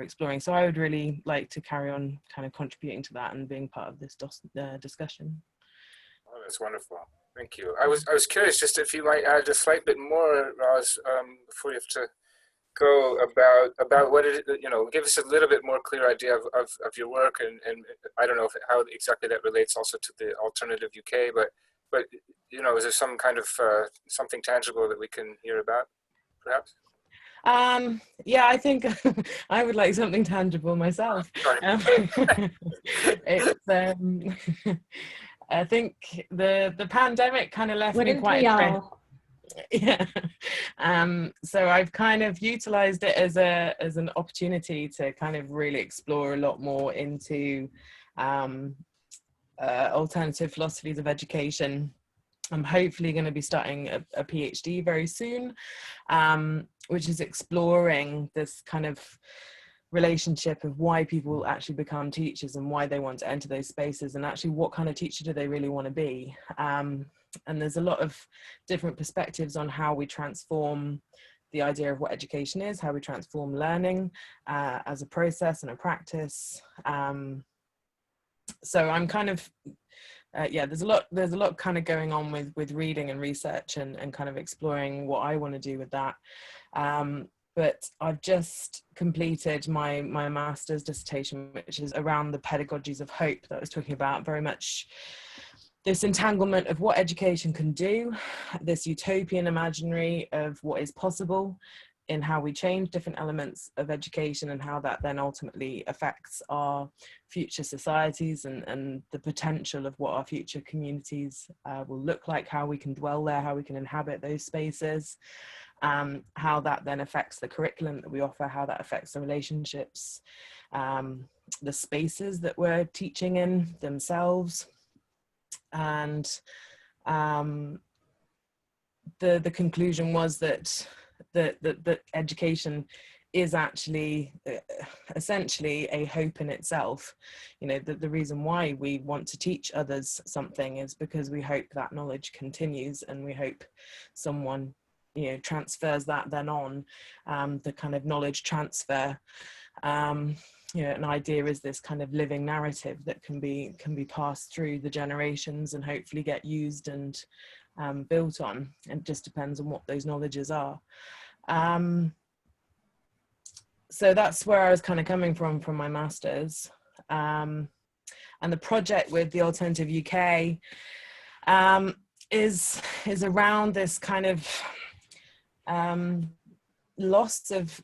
exploring. So I would really like to carry on kind of contributing to that and being part of this discussion. Oh, that's wonderful. Thank you. I was curious just if you might add a slight bit more, Roz, before you have to go, about what it, you know, give us a little bit more clear idea of your work, and I don't know how exactly that relates also to the alternative UK, but you know, is there some kind of something tangible that we can hear about, perhaps? Yeah, I think I would like something tangible myself. I think the pandemic kind of left me quite yeah. So I've kind of utilized it as an opportunity to kind of really explore a lot more into alternative philosophies of education. I'm hopefully going to be starting a PhD very soon, which is exploring this kind of relationship of why people actually become teachers and why they want to enter those spaces, and actually what kind of teacher do they really want to be. And there's a lot of different perspectives on how we transform the idea of what education is, how we transform learning as a process and a practice. So I'm kind of yeah, there's a lot kind of going on with reading and research and kind of exploring what I want to do with that. But I've just completed my master's dissertation, which is around the pedagogies of hope that I was talking about, very much this entanglement of what education can do, this utopian imaginary of what is possible in how we change different elements of education, and how that then ultimately affects our future societies and the potential of what our future communities will look like, how we can dwell there, how we can inhabit those spaces. how that then affects the curriculum that we offer, how that affects the relationships, the spaces that we're teaching in themselves. And the conclusion was that education is actually essentially a hope in itself. You know, the reason why we want to teach others something is because we hope that knowledge continues, and we hope someone, you know, transfers that then on, the kind of knowledge transfer. You know, an idea is this kind of living narrative that can be passed through the generations and hopefully get used and built on. It just depends on what those knowledges are. So that's where I was kind of coming from my master's. And the project with the Alternative UK is around this kind of loss of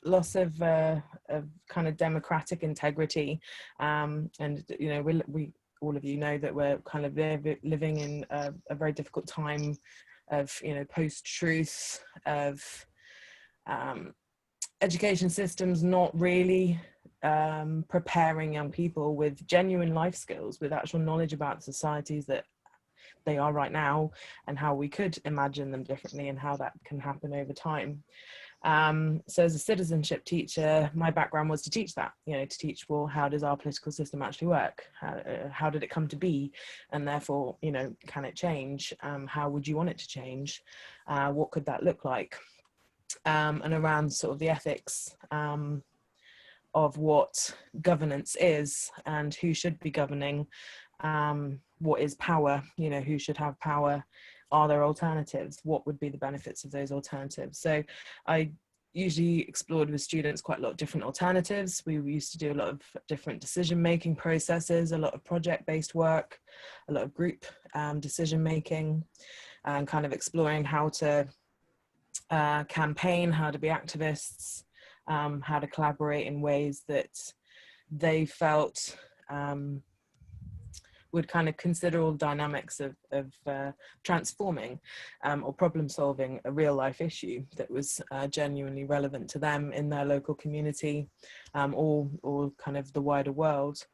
kind of democratic integrity. And, you know, we all of you know that we're kind of living in a very difficult time of, you know, post-truth, of education systems not really preparing young people with genuine life skills, with actual knowledge about societies that they are right now, and how we could imagine them differently, and how that can happen over time. So as a citizenship teacher, my background was to teach that, you know, to teach, well, how does our political system actually work? How did it come to be? And therefore, you know, can it change? How would you want it to change? What could that look like? And around sort of the ethics of what governance is and who should be governing, what is power, you know, who should have power, are there alternatives, what would be the benefits of those alternatives. So I usually explored with students quite a lot of different alternatives. We used to do a lot of different decision-making processes, a lot of project-based work, a lot of group decision-making, and kind of exploring how to campaign, how to be activists, how to collaborate in ways that they felt would kind of consider all dynamics of transforming or problem solving a real life issue that was genuinely relevant to them in their local community, or kind of the wider world.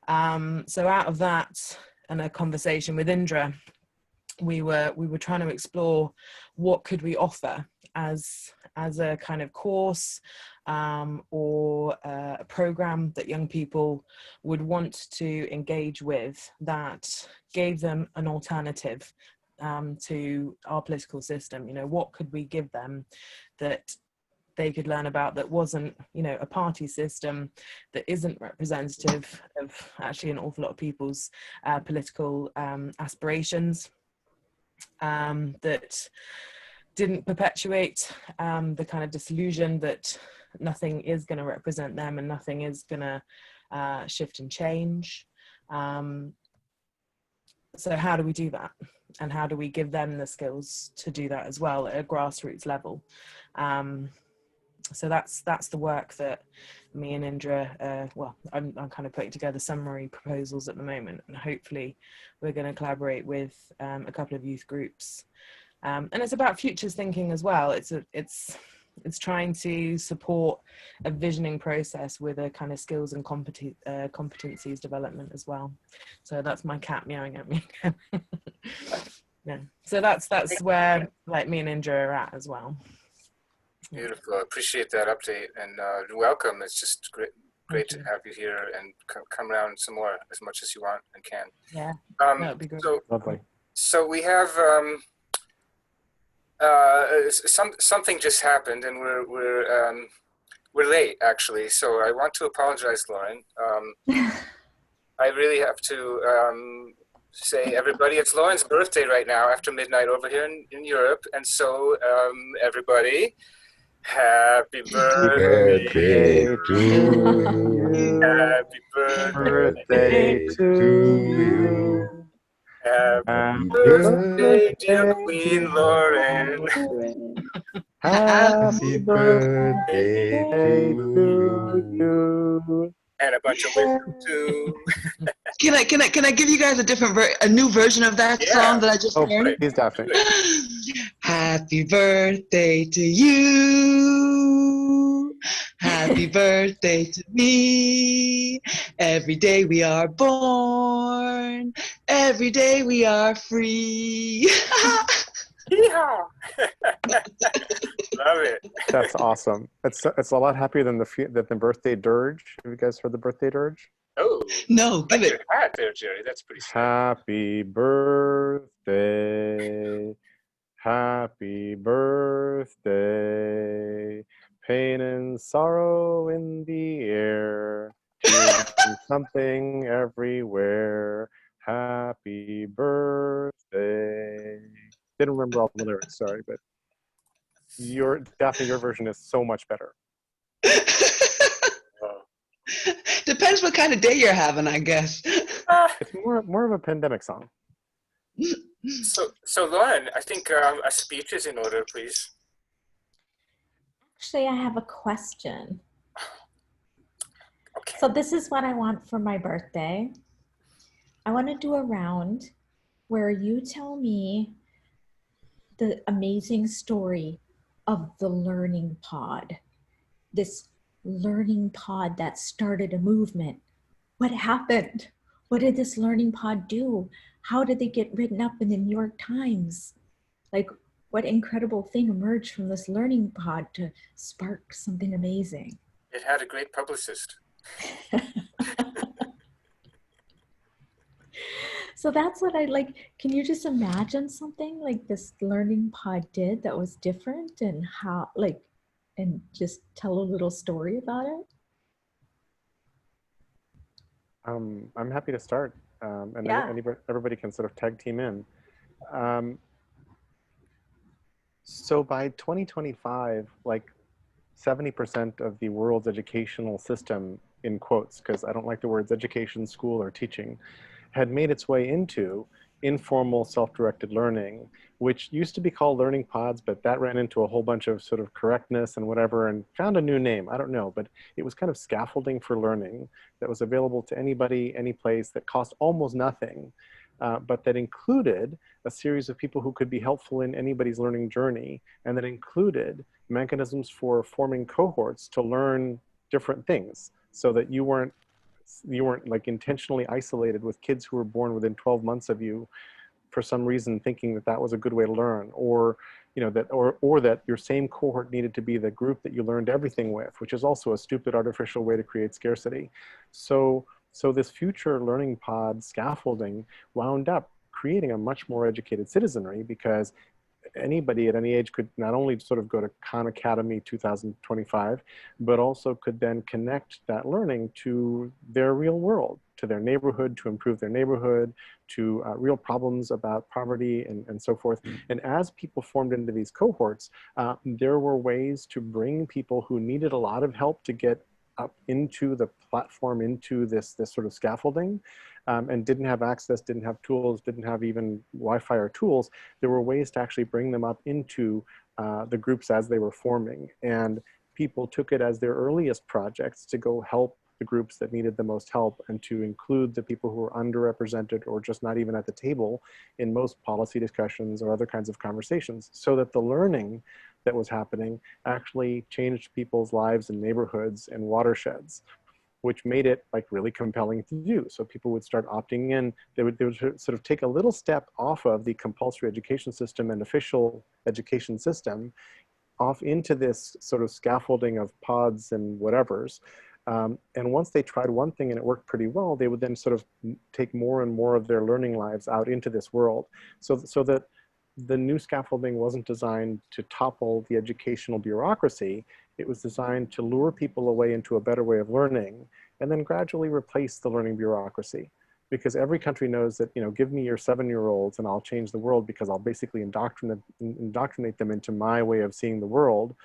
So out of that and a conversation with Indra, we were trying to explore what could we offer as a kind of course or a program that young people would want to engage with, that gave them an alternative to our political system. You know, what could we give them that they could learn about, that wasn't, you know, a party system, that isn't representative of actually an awful lot of people's political aspirations, that didn't perpetuate the kind of disillusion that nothing is going to represent them and nothing is going to shift and change. So how do we do that? And how do we give them the skills to do that as well at a grassroots level? So that's the work that me and Indra, well, I'm kind of putting together summary proposals at the moment, and hopefully we're going to collaborate with a couple of youth groups. And it's about futures thinking as well. It's trying to support a visioning process with a kind of skills and competencies development as well. So that's my cat meowing at me. Yeah. So that's where like me and Indra are at as well. Beautiful. I appreciate that update, and welcome. It's just great to have you here, and come around some more as much as you want and can. Yeah, that would be great. So we have something just happened, and we're late actually. So I want to apologize, Lauren. I really have to say, everybody, it's Lauren's birthday right now after midnight over here in Europe, and so everybody, happy birthday to you. Happy birthday to you. Happy birthday, dear Queen Lauren. Happy birthday to you. And a bunch of wisdom too. Can I give you guys a new version of that song that I just learned? Please, Daphne. Happy birthday to you. Happy birthday to me. Every day we are born. Every day we are free. Yeehaw! Love it. That's awesome. It's a lot happier than the birthday dirge. Have you guys heard the birthday dirge? Oh, No, give like it. your hat there, Jerry. That's pretty smart. Happy birthday. Happy birthday. Pain and sorrow in the air. Tears and something everywhere. Happy birthday. Didn't remember all the lyrics, sorry, but Daphne, your version is so much better. Depends what kind of day you're having, I guess. It's more of a pandemic song. So Lauren, I think a speech is in order, please. Actually, I have a question. Okay. So this is what I want for my birthday. I want to do a round where you tell me the amazing story of the learning pod. This learning pod that started a movement. What happened? What did this learning pod do? How did they get written up in the New York Times? Like, what incredible thing emerged from this learning pod to spark something amazing? It had a great publicist. So that's what I like. Can you just imagine something like this learning pod did that was different, and how, like, and just tell a little story about it? I'm happy to start, and Yeah. everybody can sort of tag team in. So by 2025, like 70% of the world's educational system, in quotes, because I don't like the words education, school, or teaching, had made its way into informal self-directed learning, which used to be called learning pods, but that ran into a whole bunch of sort of correctness and whatever, and found a new name. I don't know, but it was kind of scaffolding for learning that was available to anybody, any place, that cost almost nothing, but that included a series of people who could be helpful in anybody's learning journey, and that included mechanisms for forming cohorts to learn different things, so that you weren't like intentionally isolated with kids who were born within 12 months of you for some reason, thinking that that was a good way to learn, or that or that your same cohort needed to be the group that you learned everything with, which is also a stupid artificial way to create scarcity. So this future learning pod scaffolding wound up creating a much more educated citizenry, because anybody at any age could not only sort of go to Khan Academy 2025, but also could then connect that learning to their real world, to their neighborhood, to improve their neighborhood, to real problems about poverty and so forth. And as people formed into these cohorts, there were ways to bring people who needed a lot of help to get up into the platform, into this sort of scaffolding, and didn't have access, didn't have tools, didn't have even Wi-Fi or tools. There were ways to actually bring them up into the groups as they were forming. And people took it as their earliest projects to go help the groups that needed the most help, and to include the people who were underrepresented or just not even at the table in most policy discussions or other kinds of conversations, so that the learning that was happening actually changed people's lives and neighborhoods and watersheds, which made it like really compelling to do. So people would start opting in. They would sort of take a little step off of the compulsory education system and official education system off into this sort of scaffolding of pods and whatevers. And once they tried one thing and it worked pretty well, they would then sort of take more and more of their learning lives out into this world. So that the new scaffolding wasn't designed to topple the educational bureaucracy. It was designed to lure people away into a better way of learning, and then gradually replace the learning bureaucracy. Because every country knows that, give me your 7-year-olds and I'll change the world, because I'll basically indoctrinate them into my way of seeing the world.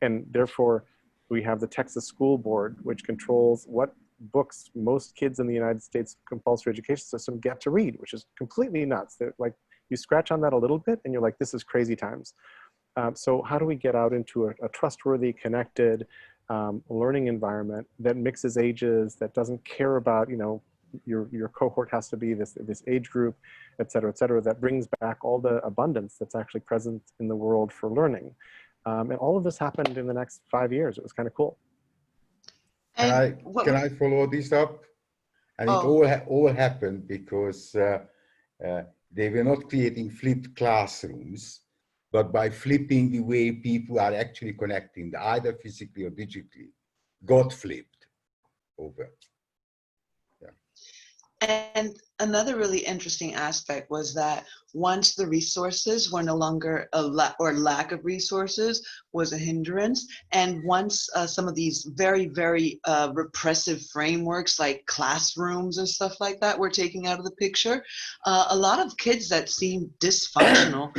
And therefore, we have the Texas School Board, which controls what books most kids in the United States compulsory education system get to read, which is completely nuts. They're like, you scratch on that a little bit and you're like, this is crazy times. So how do we get out into a trustworthy, connected learning environment that mixes ages, that doesn't care about, your cohort has to be this age group, et cetera, that brings back all the abundance that's actually present in the world for learning. And all of this happened in the next 5 years. It was kind of cool. And Can I follow this up? And it all happened because they were not creating flipped classrooms, but by flipping the way people are actually connecting, either physically or digitally, got flipped over. And another really interesting aspect was that once the resources were no longer or lack of resources was a hindrance, and once some of these very, very repressive frameworks like classrooms and stuff like that were taken out of the picture, a lot of kids that seemed dysfunctional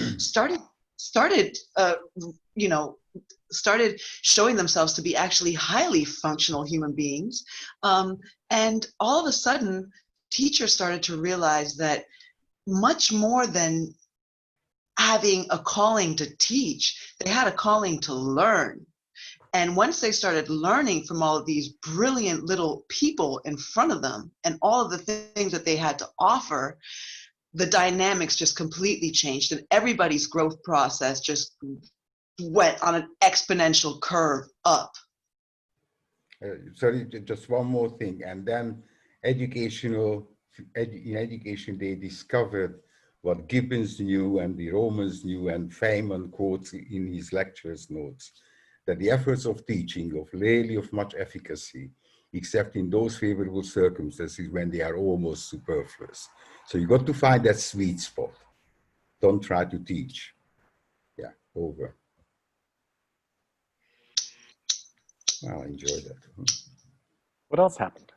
started showing themselves to be actually highly functional human beings. And all of a sudden, teachers started to realize that much more than having a calling to teach, they had a calling to learn. And once they started learning from all of these brilliant little people in front of them and all of the things that they had to offer, the dynamics just completely changed, and everybody's growth process just went on an exponential curve up. Sorry, just one more thing. And then in education, they discovered what Gibbons knew and the Romans knew, and Feynman quotes in his lectures notes, that the efforts of teaching are rarely of much efficacy, except in those favorable circumstances when they are almost superfluous. So you got to find that sweet spot. Don't try to teach. Yeah, over. Well, I enjoyed that. What else happened?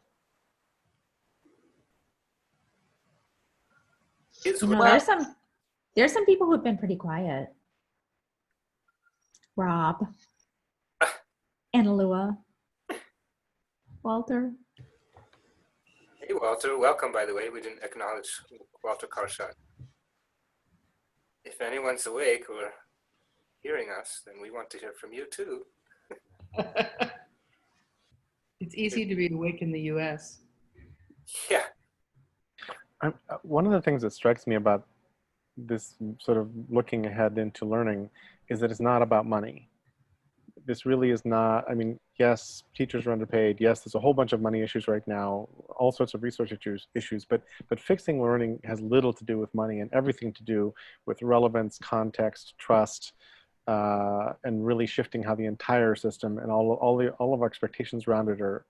You know, there's some people who've been pretty quiet. Rob, Annalua, Walter. Hey, Walter. Welcome, by the way. We didn't acknowledge Walter Karshak. If anyone's awake or hearing us, then we want to hear from you, too. It's easy to be awake in the US. Yeah. One of the things that strikes me about this sort of looking ahead into learning is that it's not about money. This really is not, I mean, yes, teachers are underpaid. Yes, there's a whole bunch of money issues right now, all sorts of resource issues, but fixing learning has little to do with money and everything to do with relevance, context, trust, and really shifting how the entire system and all of our expectations around it are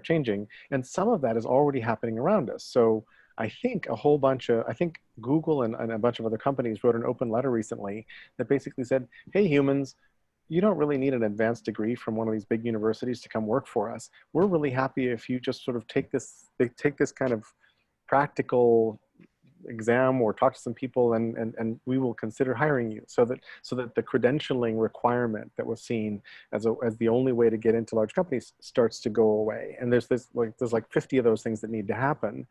changing. And some of that is already happening around us. So I think I think Google and a bunch of other companies wrote an open letter recently that basically said, hey, humans, you don't really need an advanced degree from one of these big universities to come work for us. We're really happy if you just sort of take this kind of practical exam or talk to some people and we will consider hiring you, so that the credentialing requirement that was seen as the only way to get into large companies starts to go away. And there's like 50 of those things that need to happen,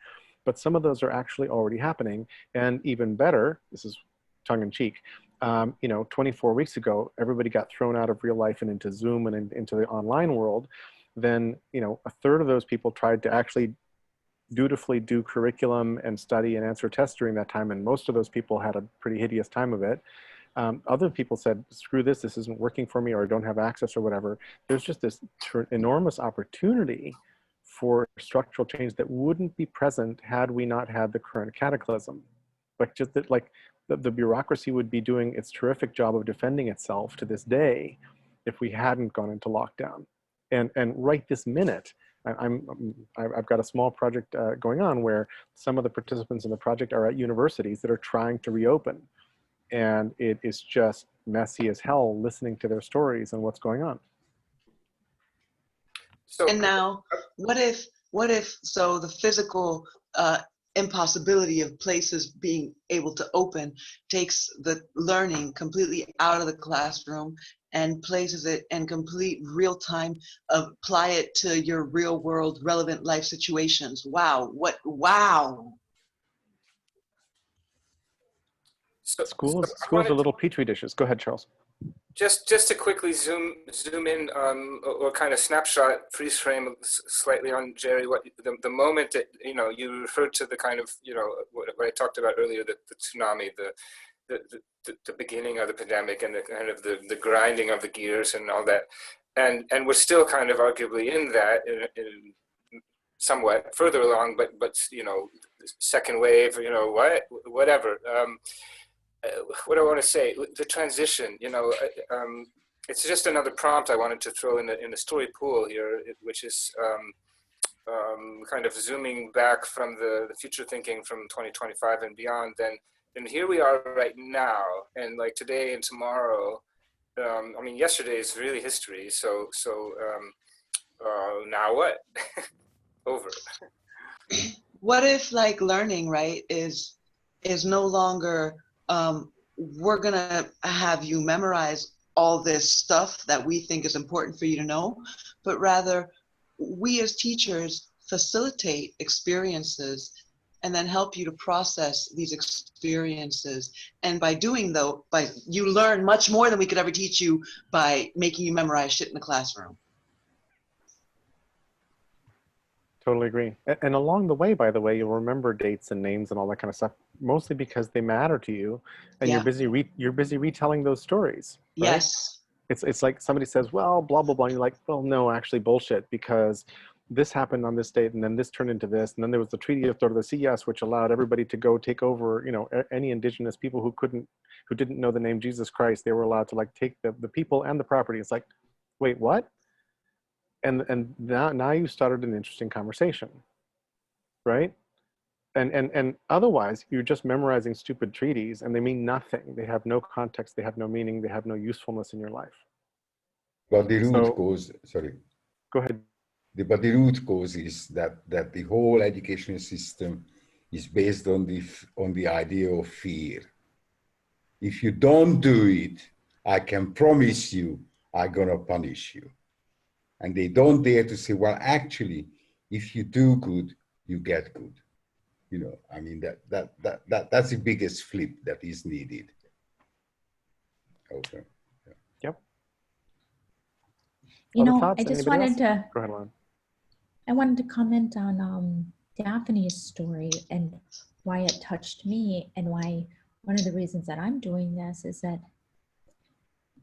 but some of those are actually already happening. And even better, this is tongue in cheek, 24 weeks ago, everybody got thrown out of real life and into Zoom and into the online world. Then, a third of those people tried to actually dutifully do curriculum and study and answer tests during that time. And most of those people had a pretty hideous time of it. Other people said, screw this isn't working for me, or I don't have access or whatever. There's just this enormous opportunity for structural change that wouldn't be present had we not had the current cataclysm. But just that, like, the bureaucracy would be doing its terrific job of defending itself to this day if we hadn't gone into lockdown. And right this minute, I've got a small project going on where some of the participants in the project are at universities that are trying to reopen. And it is just messy as hell listening to their stories and what's going on. So, And now, what if so the physical impossibility of places being able to open takes the learning completely out of the classroom and places it in complete real time, apply it to your real world relevant life situations? Wow. Schools are little petri dishes. Go ahead, Charles. Just to quickly zoom in or kind of snapshot, freeze frame slightly on Jerry. What the moment that you referred to the kind of what I talked about earlier, the tsunami, the beginning of the pandemic, and the kind of the grinding of the gears and all that, and we're still kind of arguably in that in somewhat further along, but second wave, whatever. What do I want to say? The transition, it's just another prompt I wanted to throw in the story pool here, which is kind of zooming back from the future thinking from 2025 and beyond. Then here we are right now, and like today and tomorrow. I mean, yesterday is really history. So now what? Over. What if like learning, right, is no longer we're gonna have you memorize all this stuff that we think is important for you to know, but rather we as teachers facilitate experiences and then help you to process these experiences. And by doing though, you learn much more than we could ever teach you by making you memorize shit in the classroom. Totally agree. And along the way, by the way, you'll remember dates and names and all that kind of stuff, mostly because they matter to you, and Yeah. you're busy retelling those stories. Right? Yes. It's like somebody says, well, blah blah blah. And you're like, well, no, actually, bullshit, because this happened on this date, and then this turned into this, and then there was the Treaty of Tordesillas, which allowed everybody to go take over. Any indigenous people who didn't know the name Jesus Christ, they were allowed to like take the people and the property. It's like, wait, what? And now you started an interesting conversation, right? And otherwise, you're just memorizing stupid treaties, and they mean nothing. They have no context. They have no meaning. They have no usefulness in your life. But the root cause, sorry. Go ahead. But the root cause is that the whole educational system is based on the idea of fear. If you don't do it, I can promise you, I'm gonna punish you. And they don't dare to say, well, actually, if you do good, you get good. I mean, that's the biggest flip that is needed. Okay. Yeah. Yep. I just wanted to. Go ahead, Lon. I wanted to comment on Daphne's story and why it touched me, and why one of the reasons that I'm doing this is that,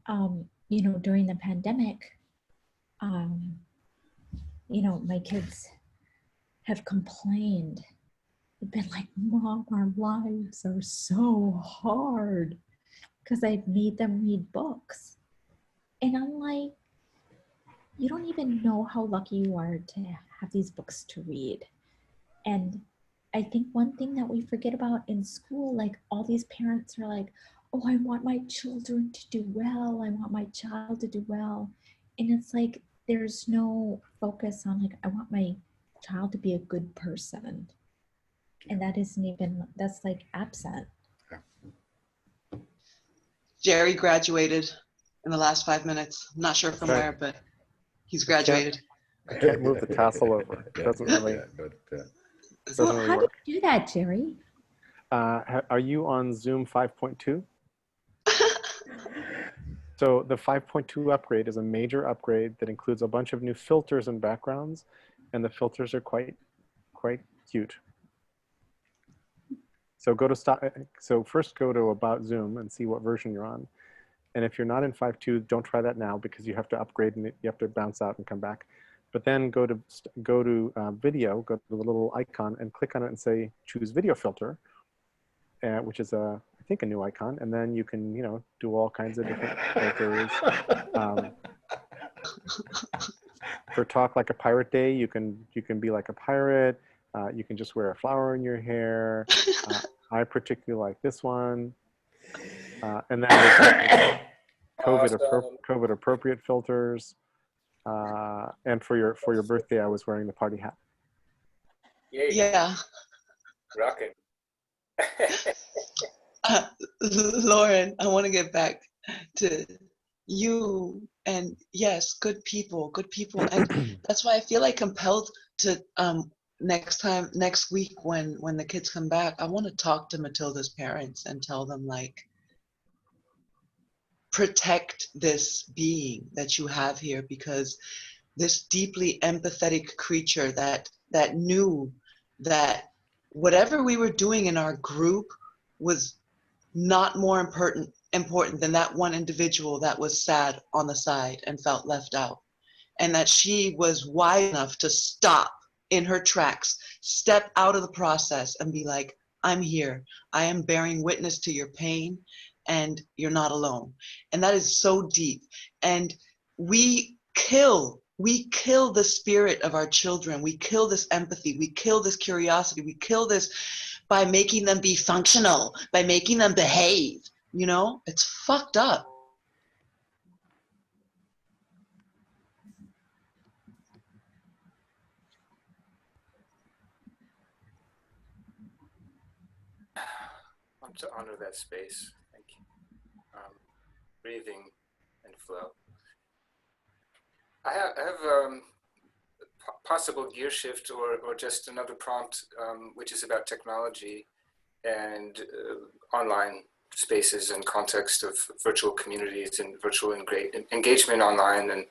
during the pandemic, my kids have complained. They've been like, Mom, our lives are so hard, because I made them read books. And I'm like, you don't even know how lucky you are to have these books to read. And I think one thing that we forget about in school, like all these parents are like, oh, I want my children to do well. I want my child to do well. And it's like, there's no focus on like, I want my child to be a good person. And that's like absent. Jerry graduated in the last 5 minutes. I'm not sure from where, but he's graduated. I can't move the tassel over. It doesn't really. So how do you do that, Jerry? Are you on Zoom 5.2? So the 5.2 upgrade is a major upgrade that includes a bunch of new filters and backgrounds, and the filters are quite cute. So first go to About Zoom and see what version you're on. And if you're not in 5.2, don't try that now, because you have to upgrade and you have to bounce out and come back. But then go to video, go to the little icon and click on it and say, choose video filter, which is I think a new icon. And then you can, do all kinds of different filters. For Talk Like a Pirate Day, you can be like a pirate. You can just wear a flower in your hair. I particularly like this one. And then there's COVID appropriate filters. And for your birthday, I was wearing the party hat. Yeah. Rocking. Lauren, I want to get back to you. And yes, good people. And that's why I feel like compelled to next week when the kids come back, I want to talk to Matilda's parents and tell them, like, protect this being that you have here, because this deeply empathetic creature that knew that whatever we were doing in our group was not more important than that one individual that was sad on the side and felt left out. And that she was wise enough to stop in her tracks, step out of the process and be like, I'm here. I am bearing witness to your pain and you're not alone. And that is so deep. And we kill the spirit of our children. We kill this empathy. We kill this curiosity. We kill this by making them be functional, by making them behave. You know, it's fucked up. To honor that space. Thank you. Breathing and flow. I have possible gear shift or just another prompt, which is about technology and online spaces and context of virtual communities and virtual engagement online, and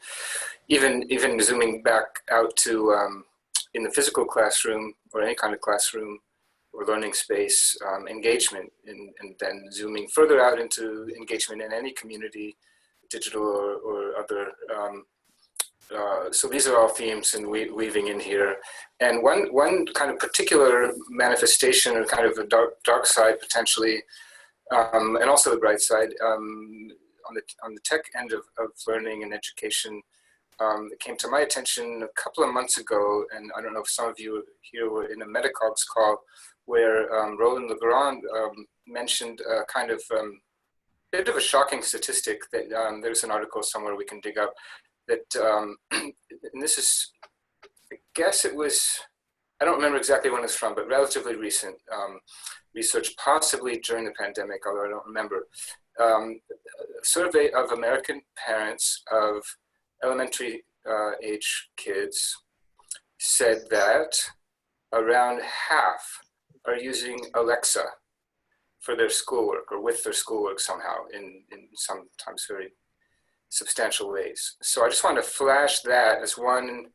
even zooming back out to in the physical classroom or any kind of classroom or learning space, engagement, and then zooming further out into engagement in any community, digital or other. So these are all themes and weaving in here. And one kind of particular manifestation or kind of a dark side potentially, and also the bright side, on the tech end of learning and education, it came to my attention a couple of months ago, and I don't know if some of you here were in a Medicogs call, where Roland Legrand mentioned a kind of bit of a shocking statistic that there's an article somewhere we can dig up that, and this is, I guess it was, I don't remember exactly when it's from, but relatively recent research, possibly during the pandemic, although I don't remember. A survey of American parents of elementary age kids said that around half are using Alexa for their schoolwork or with their schoolwork somehow in sometimes very substantial ways. So I just wanted to flash that as one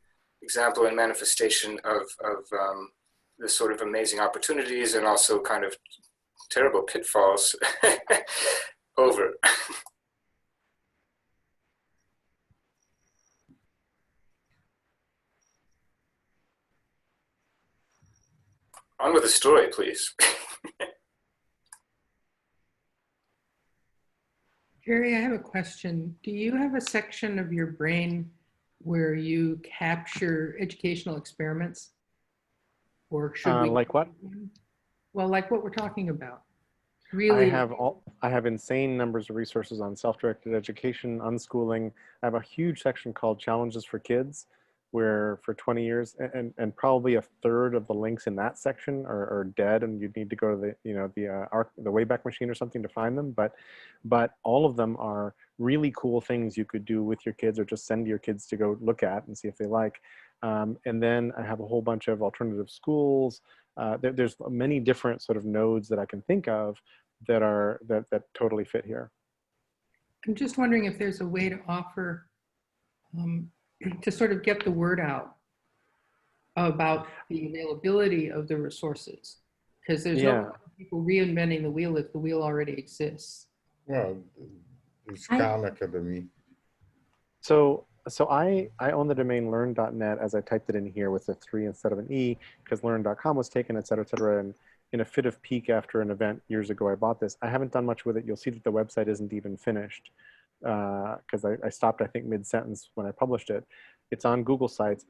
example and manifestation of this sort of amazing opportunities and also kind of terrible pitfalls over. On with the story, please. Jerry, I have a question. Do you have a section of your brain where you capture educational experiments? Or should we? Like what? Well, like what we're talking about. Really? I have insane numbers of resources on self-directed education, unschooling. I have a huge section called Challenges for Kids, where for 20 years, and probably a third of the links in that section are dead, and you'd need to go to the Wayback Machine or something to find them. But all of them are really cool things you could do with your kids, or just send your kids to go look at and see if they like. And then I have a whole bunch of alternative schools. There's many different sort of nodes that I can think of that totally fit here. I'm just wondering if there's a way to offer to sort of get the word out about the availability of the resources, because there's no people reinventing the wheel if the wheel already exists. Well, the Khan Academy. So I own the domain learn.net, as I typed it in here with a 3 instead of an E, because learn.com was taken, et cetera, et cetera. And in a fit of pique after an event years ago, I bought this. I haven't done much with it. You'll see that the website isn't even finished, because I stopped, I think, mid-sentence when I published it. It's on Google Sites.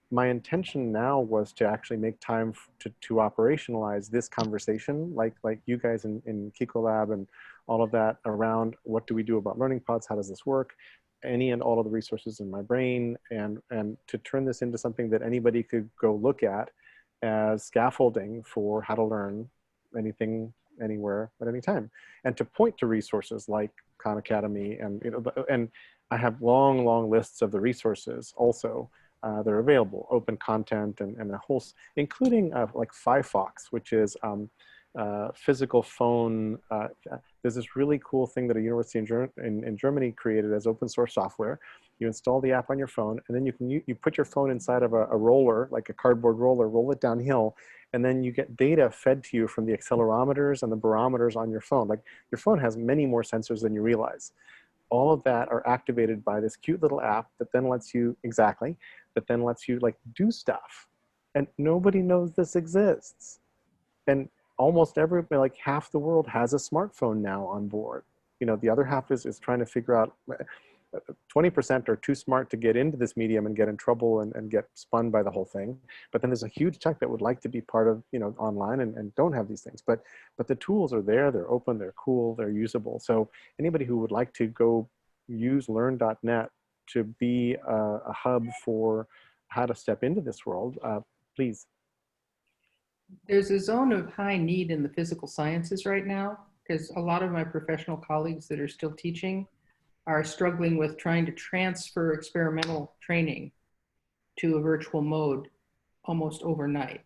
My intention now was to actually make time to operationalize this conversation, like you guys in CICOLAB and all of that, around what do we do about learning pods, how does this work, any and all of the resources in my brain, and to turn this into something that anybody could go look at as scaffolding for how to learn anything, anywhere, at any time, and to point to resources like Khan Academy, and I have long lists of the resources also that are available, open content, and a whole, including like Firefox, which is physical phone. There's this really cool thing that a university in Germany created as open source software. You install the app on your phone, and then you put your phone inside of a roller, like a cardboard roller, roll it downhill, and then you get data fed to you from the accelerometers and the barometers on your phone. Like, your phone has many more sensors than you realize. All of that are activated by this cute little app that then lets you, like do stuff. And nobody knows this exists. And almost everybody, like half the world, has a smartphone now on board. You know, the other half is trying to figure out, 20% are too smart to get into this medium and get in trouble and get spun by the whole thing. But then there's a huge chunk that would like to be part of, you know, online and don't have these things. But the tools are there, they're open, they're cool, they're usable. So anybody who would like to go use learn.net to be a hub for how to step into this world, please. There's a zone of high need in the physical sciences right now, because a lot of my professional colleagues that are still teaching are struggling with trying to transfer experimental training to a virtual mode almost overnight.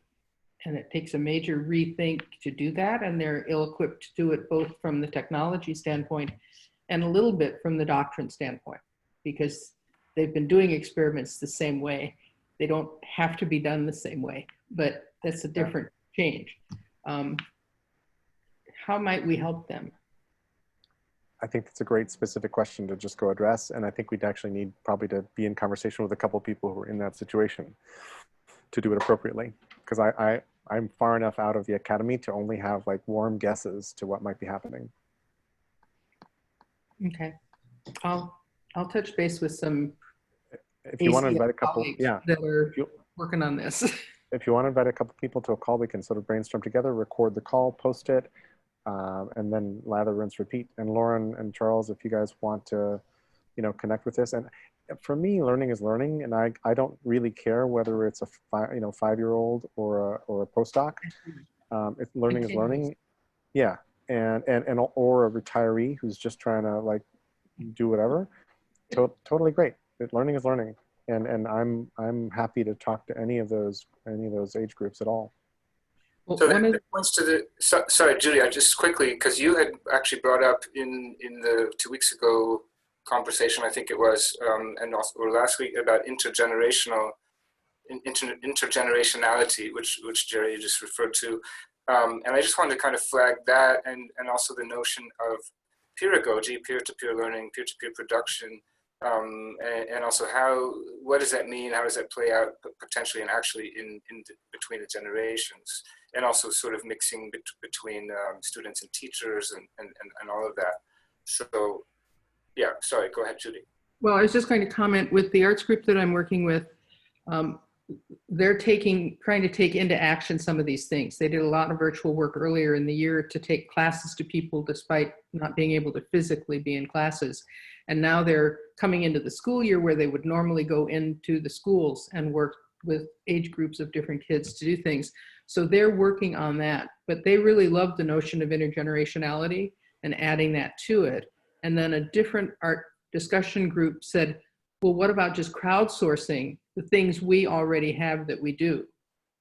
And it takes a major rethink to do that, and they're ill-equipped to do it both from the technology standpoint and a little bit from the doctrine standpoint, because they've been doing experiments the same way. They don't have to be done the same way, but that's a different change. How might we help them? I think that's a great specific question to just go address. And I think we'd actually need probably to be in conversation with a couple of people who are in that situation to do it appropriately. Because I'm far enough out of the academy to only have like warm guesses to what might be happening. Okay, I'll touch base with some if you want to invite a couple, that are working on this. If you want to invite a couple people to a call, we can sort of brainstorm together, record the call, post it, and then lather, rinse, repeat. And Lauren and Charles, if you guys want to, you know, connect with this. And for me, learning is learning, and I don't really care whether it's a 5-year-old or a postdoc. If learning is learning, yeah, and or a retiree who's just trying to like do whatever. Totally great. Learning is learning, and I'm happy to talk to any of those age groups at all. Well, so that points to the, sorry, Judy, I just quickly, because you had actually brought up in the 2 weeks ago conversation, I think it was, and also or last week, about intergenerationality, which Jerry just referred to. And I just wanted to kind of flag that, and also the notion of pedagogy, peer-to-peer learning, peer-to-peer production, and also what does that mean? How does that play out potentially and actually in between the generations? And also sort of mixing between students and teachers and all of that. So yeah, sorry, go ahead, Judy. Well, I was just going to comment with the arts group that I'm working with. They're trying to take into action some of these things. They did a lot of virtual work earlier in the year to take classes to people despite not being able to physically be in classes. And now they're coming into the school year where they would normally go into the schools and work with age groups of different kids to do things. So they're working on that, but they really love the notion of intergenerationality and adding that to it. And then a different art discussion group said, well, what about just crowdsourcing the things we already have that we do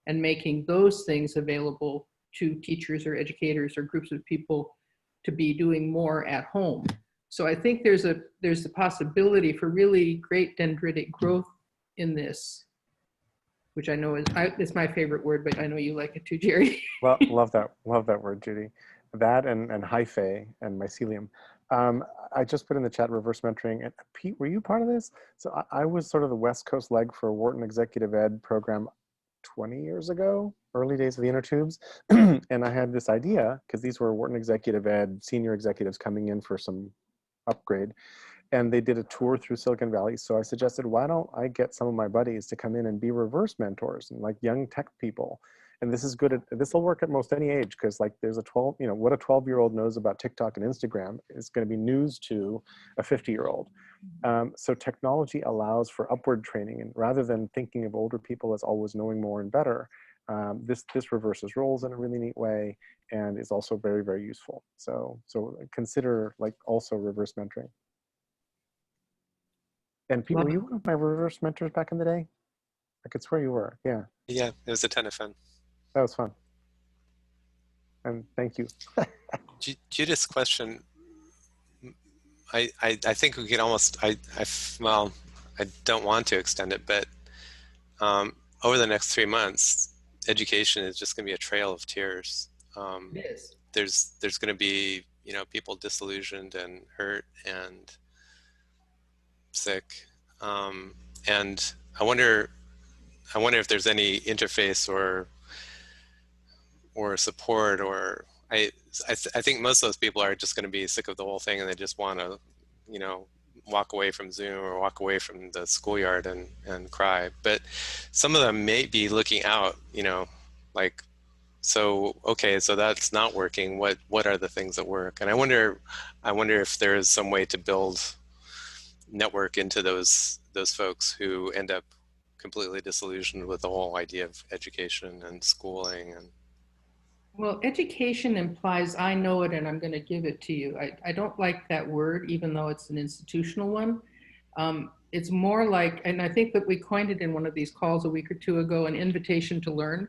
and making those things available to teachers or educators or groups of people to be doing more at home. So I think there's a possibility for really great dendritic growth in this, which I know is my favorite word, but I know you like it too, Jerry. Well, love that word, Judy. That and hyphae and mycelium. I just put in the chat reverse mentoring. And Pete, were you part of this? So I was sort of the West Coast leg for a Wharton Executive Ed program 20 years ago, early days of the inner tubes. And I had this idea, because these were Wharton Executive Ed senior executives coming in for some upgrade. And they did a tour through Silicon Valley. So I suggested, why don't I get some of my buddies to come in and be reverse mentors and like young tech people. And this is good this will work at most any age, because like there's what a 12-year-old knows about TikTok and Instagram is going to be news to a 50-year-old. So technology allows for upward training, and rather than thinking of older people as always knowing more and better, this reverses roles in a really neat way and is also very, very useful. So consider like also reverse mentoring. And Pete, were you one of my reverse mentors back in the day? I could swear you were. Yeah. Yeah, it was a ton of fun. That was fun. And thank you. Judith's question, I think we could almost, well, I don't want to extend it, but over the next 3 months, education is just going to be a trail of tears. It is. There's going to be, you know, people disillusioned and hurt and sick, and I wonder if there's any interface or support, or I think most of those people are just going to be sick of the whole thing and they just want to, you know, walk away from Zoom or walk away from the schoolyard and cry. But some of them may be looking out, you know, like, so, okay, so that's not working. What are the things that work? And I wonder if there is some way to build network into those folks who end up completely disillusioned with the whole idea of education and schooling. And Well, education implies I know it and I'm going to give it to you. I don't like that word, even though it's an institutional one. It's more like, and I think that we coined it in one of these calls a week or two ago, an invitation to learn,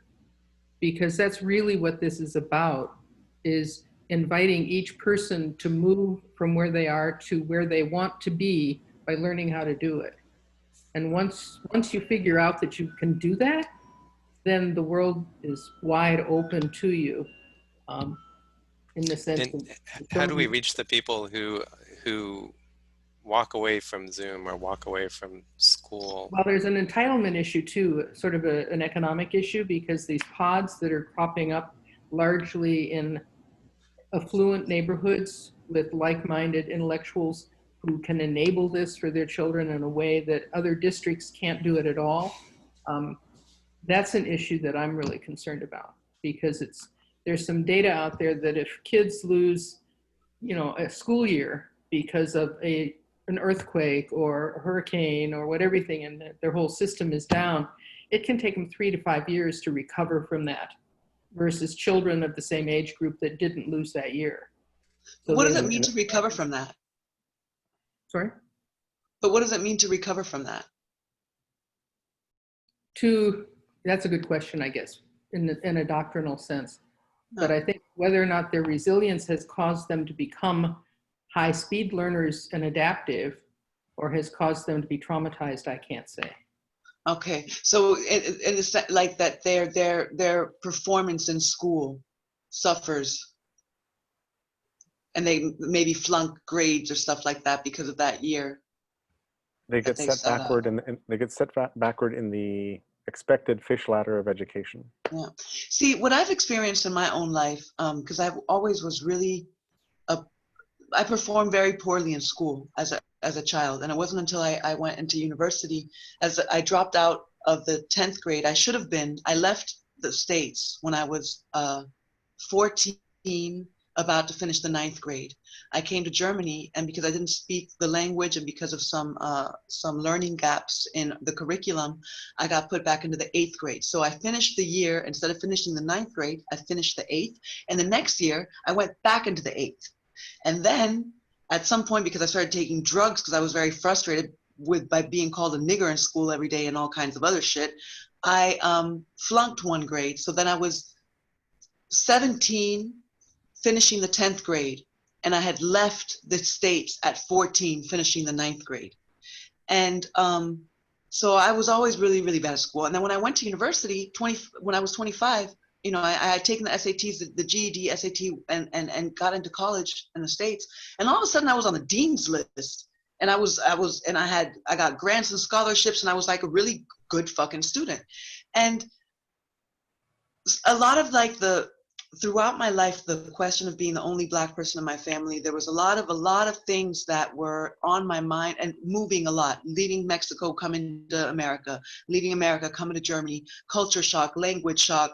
because that's really what this is about, is inviting each person to move from where they are to where they want to be by learning how to do it. And once you figure out that you can do that, then the world is wide open to you, in the sense and of how do we reach the people who walk away from Zoom or walk away from school? Well, there's an entitlement issue too, sort of an economic issue, because these pods that are cropping up largely in affluent neighborhoods with like-minded intellectuals who can enable this for their children in a way that other districts can't do it at all. That's an issue that I'm really concerned about, because there's some data out there that if kids lose, you know, a school year because of an earthquake or a hurricane or what everything, and their whole system is down, it can take them 3 to 5 years to recover from that, versus children of the same age group that didn't lose that year. So what does it mean to recover from that? Sorry? But what does it mean to recover from that? That's a good question, I guess, in a doctrinal sense. But I think whether or not their resilience has caused them to become high-speed learners and adaptive, or has caused them to be traumatized, I can't say. Okay, so it's like that their performance in school suffers, and they maybe flunk grades or stuff like that because of that year. They get set backward, and they get set backward in the expected fish ladder of education. Yeah. See, what I've experienced in my own life, because I've always was really, I performed very poorly in school as a child, and it wasn't until I went into university, as I dropped out of the 10th grade. I left the States when I was 14, about to finish the 9th grade. I came to Germany, and because I didn't speak the language and because of some learning gaps in the curriculum, I got put back into the 8th grade. So I finished the year, instead of finishing the 9th grade, I finished the 8th. And the next year, I went back into the 8th. And then at some point, because I started taking drugs, because I was very frustrated by being called a nigger in school every day and all kinds of other shit, I flunked 1 grade. So then I was 17, finishing the 10th grade, and I had left the States at 14, finishing the 9th grade. And so I was always really, really bad at school. And then when I went to university, when I was 25, you know, I had taken the SATs, the GED, SAT, and got into college in the States. And all of a sudden I was on the dean's list. And I got grants and scholarships, and I was like a really good fucking student. And a lot of like throughout my life, the question of being the only Black person in my family, there was a lot of things that were on my mind, and moving a lot, leaving Mexico, coming to America, leaving America, coming to Germany, culture shock, language shock,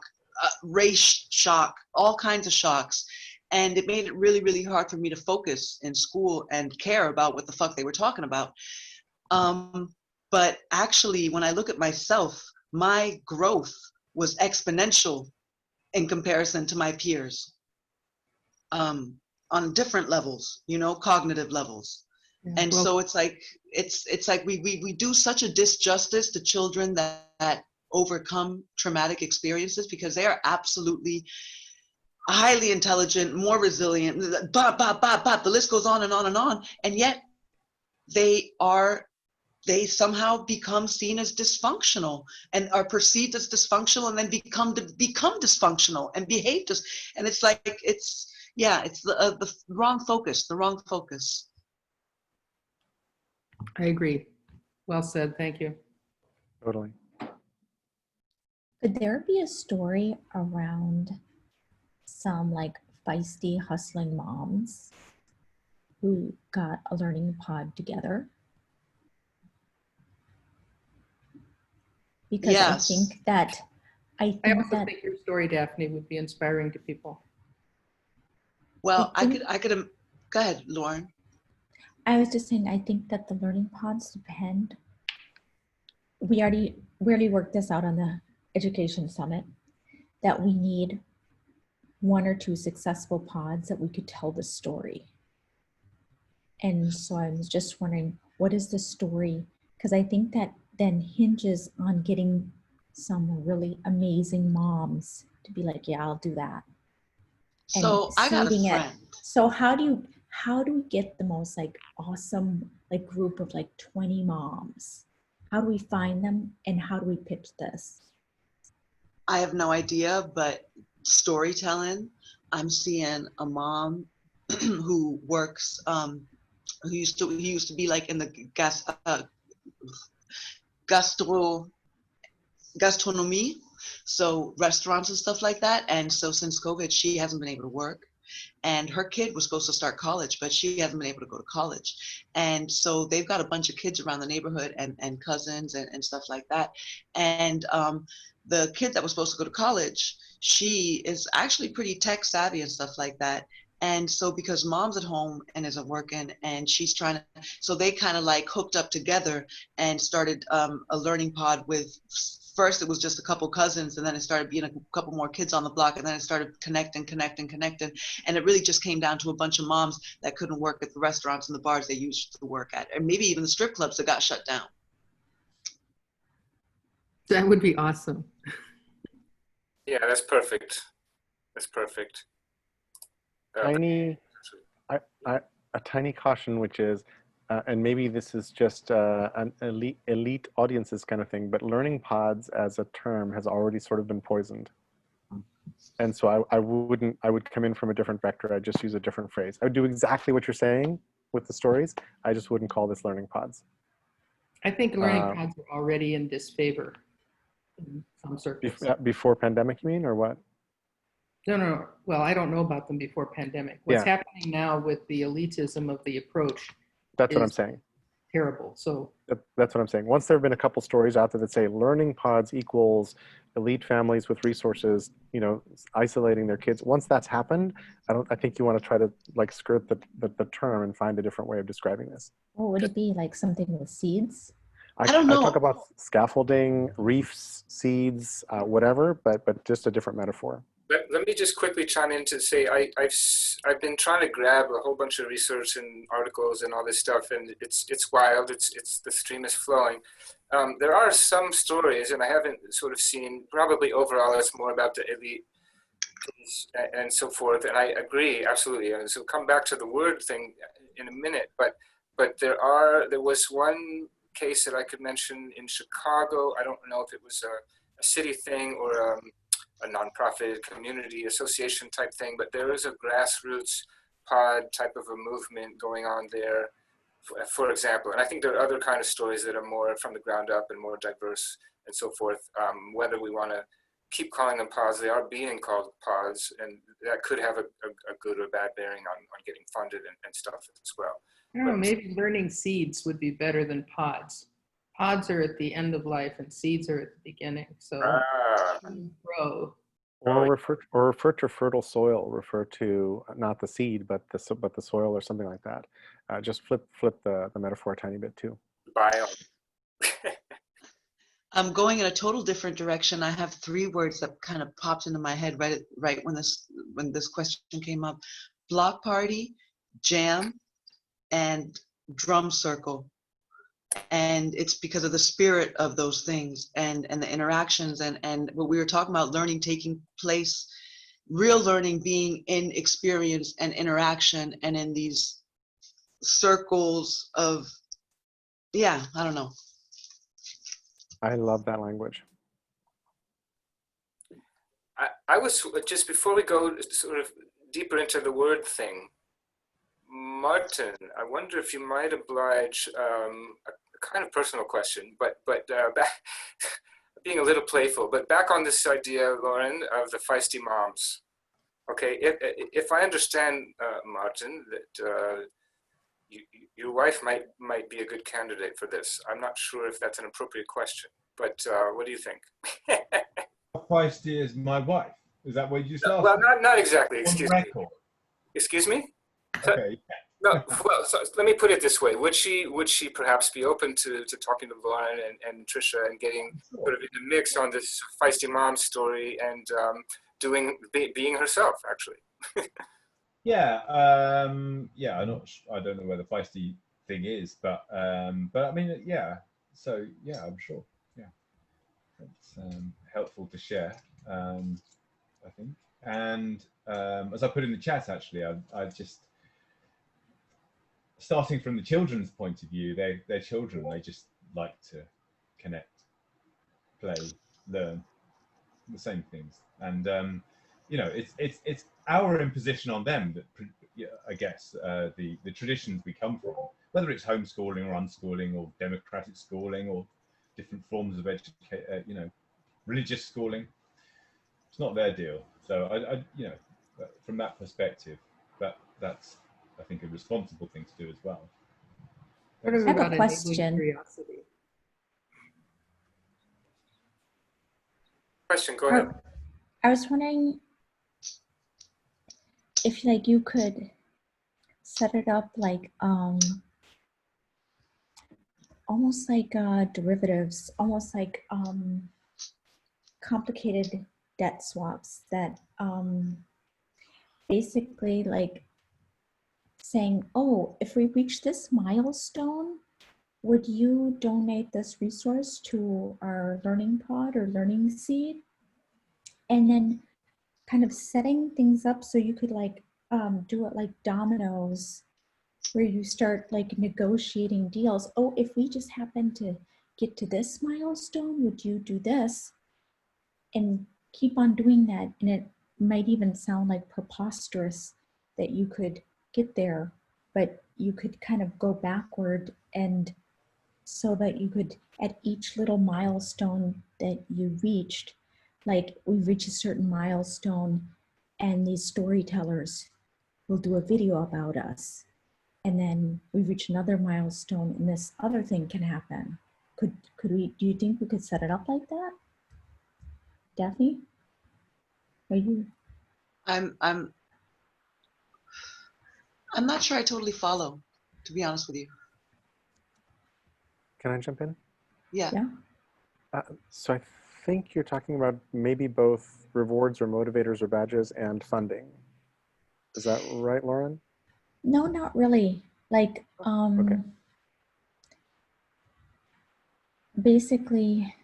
race shock, all kinds of shocks. And it made it really, really hard for me to focus in school and care about what the fuck they were talking about. But actually, when I look at myself, my growth was exponential in comparison to my peers, on different levels, you know, cognitive levels. And Well, so it's like we do such a disjustice to children that overcome traumatic experiences, because they are absolutely highly intelligent, more resilient, blah, blah, blah, blah. The list goes on and on and on. And yet they somehow become seen as dysfunctional and are perceived as dysfunctional, and then become dysfunctional and behave and it's like, it's the wrong focus, I agree. Well said. Thank you. Totally. Could there be a story around some like feisty, hustling moms who got a learning pod together? Because Yes. I I also think think your story, Daphne, would be inspiring to people. Well, I I could, go ahead, Lauren. I was just saying, I think that the learning pods depend. We already worked this out on the education summit, that we need 1 or 2 successful pods that we could tell the story. And so I was just wondering, what is the story? Because I think that then hinges on getting some really amazing moms to be like, yeah, I'll do that. So I got a seeding it. friend. So how do we get the most like awesome like group of like 20 moms? How do we find them and how do we pitch this? I have no idea, but storytelling, I'm seeing a mom who works, he used to be like in the gastronomie, so restaurants and stuff like that. And so since COVID, she hasn't been able to work. And her kid was supposed to start college, but she hasn't been able to go to college. And so they've got a bunch of kids around the neighborhood and cousins and stuff like that. And the kid that was supposed to go to college, she is actually pretty tech savvy and stuff like that. And so because mom's at home and isn't working and she's trying to, so they kind of like hooked up together and started a learning pod with, first it was just a couple cousins, and then it started being a couple more kids on the block, and then it started connecting. And it really just came down to a bunch of moms that couldn't work at the restaurants and the bars they used to work at, and maybe even the strip clubs that got shut down. That would be awesome. Yeah, that's perfect. That's perfect. A tiny caution, which is, and maybe this is just an elite audiences kind of thing, but learning pods as a term has already sort of been poisoned. And so I would come in from a different vector. I'd just use a different phrase. I would do exactly what you're saying with the stories. I just wouldn't call this learning pods. I think learning pods are already in disfavor in some circles. Before pandemic, you mean, or what? No. Well, I don't know about them before pandemic. What's happening now with the elitism of the approach? That's what I'm saying. Terrible. So that's what I'm saying. Once there have been a couple stories out there that say learning pods equals elite families with resources, you know, isolating their kids. Once that's happened, I think you want to try to like skirt the term and find a different way of describing this. Well, would it be like something with seeds? I don't know. I talk about scaffolding, reefs, seeds, whatever, but just a different metaphor. Let me just quickly chime in to say I've been trying to grab a whole bunch of research and articles and all this stuff, and it's wild. It's the stream is flowing. There are some stories, and I haven't sort of seen. Probably overall, it's more about the elite and so forth. And I agree absolutely. And so come back to the word thing in a minute, but there was one case that I could mention in Chicago. I don't know if it was a city thing or a nonprofit community association type thing, but there is a grassroots pod type of a movement going on there, for example. And I think there are other kind of stories that are more from the ground up and more diverse and so forth. Whether we want to keep calling them pods, they are being called pods, and that could have a good or bad bearing on getting funded and stuff as well. I don't know, maybe learning seeds would be better than pods. Pods are at the end of life and seeds are at the beginning. So grow. Or refer to fertile soil. Refer to not the seed, but the soil or something like that. Just flip the metaphor a tiny bit too. Biome. I'm going in a total different direction. I have 3 words that kind of popped into my head right when this question came up: block party, jam, and drum circle. And it's because of the spirit of those things and the interactions and what we were talking about, learning taking place real learning being in experience and interaction and in these circles of, yeah, I don't know. I love that language. I was, just before we go sort of deeper into the word thing, Martin, I wonder if you might oblige, a kind of personal question, but back, being a little playful, but back on this idea, Lauren, of the feisty moms. Okay, if I understand, Martin, that your wife might be a good candidate for this. I'm not sure if that's an appropriate question, but what do you think? How feisty is my wife? Is that what you just asked? Well, not exactly. On Excuse me. record. Excuse me. Okay. No. Well, so let me put it this way: would she perhaps be open to talking to Lauren and Trisha and getting sort of in the mix on this feisty mom story and being herself, actually? Yeah. Yeah. I don't know where the feisty thing is, but I mean, yeah. So yeah, I'm sure. Yeah, it's helpful to share. I think, and as I put in the chat, actually, I just, starting from the children's point of view, they're children. They just like to connect, play, learn the same things, and you know, it's our imposition on them that, I guess, the traditions we come from, whether it's homeschooling or unschooling or democratic schooling or different forms of education, you know, religious schooling. It's not their deal. So I you know, from that perspective, that's, I think, a responsible thing to do as well. Sort of I have a about enabling question. curiosity. Question. Go ahead. I was wondering if like you could set it up like almost like derivatives, almost like complicated debt swaps that basically like saying, oh, if we reach this milestone, would you donate this resource to our learning pod or learning seed? And then kind of setting things up so you could like do it like dominoes, where you start like negotiating deals. Oh, if we just happen to get to this milestone, would you do this? And keep on doing that. And it might even sound like preposterous that you could get there, but you could kind of go backward, and so that you could, at each little milestone that you reached, like we reach a certain milestone and these storytellers will do a video about us. And then we reach another milestone and this other thing can happen. Could we, do you think we could set it up like that? Daphne? Are you? I'm not sure I totally follow, to be honest with you. Can I jump in? Yeah. So I think you're talking about maybe both rewards or motivators or badges and funding. Is that right, Lauren? No, not really. Like, Okay. basically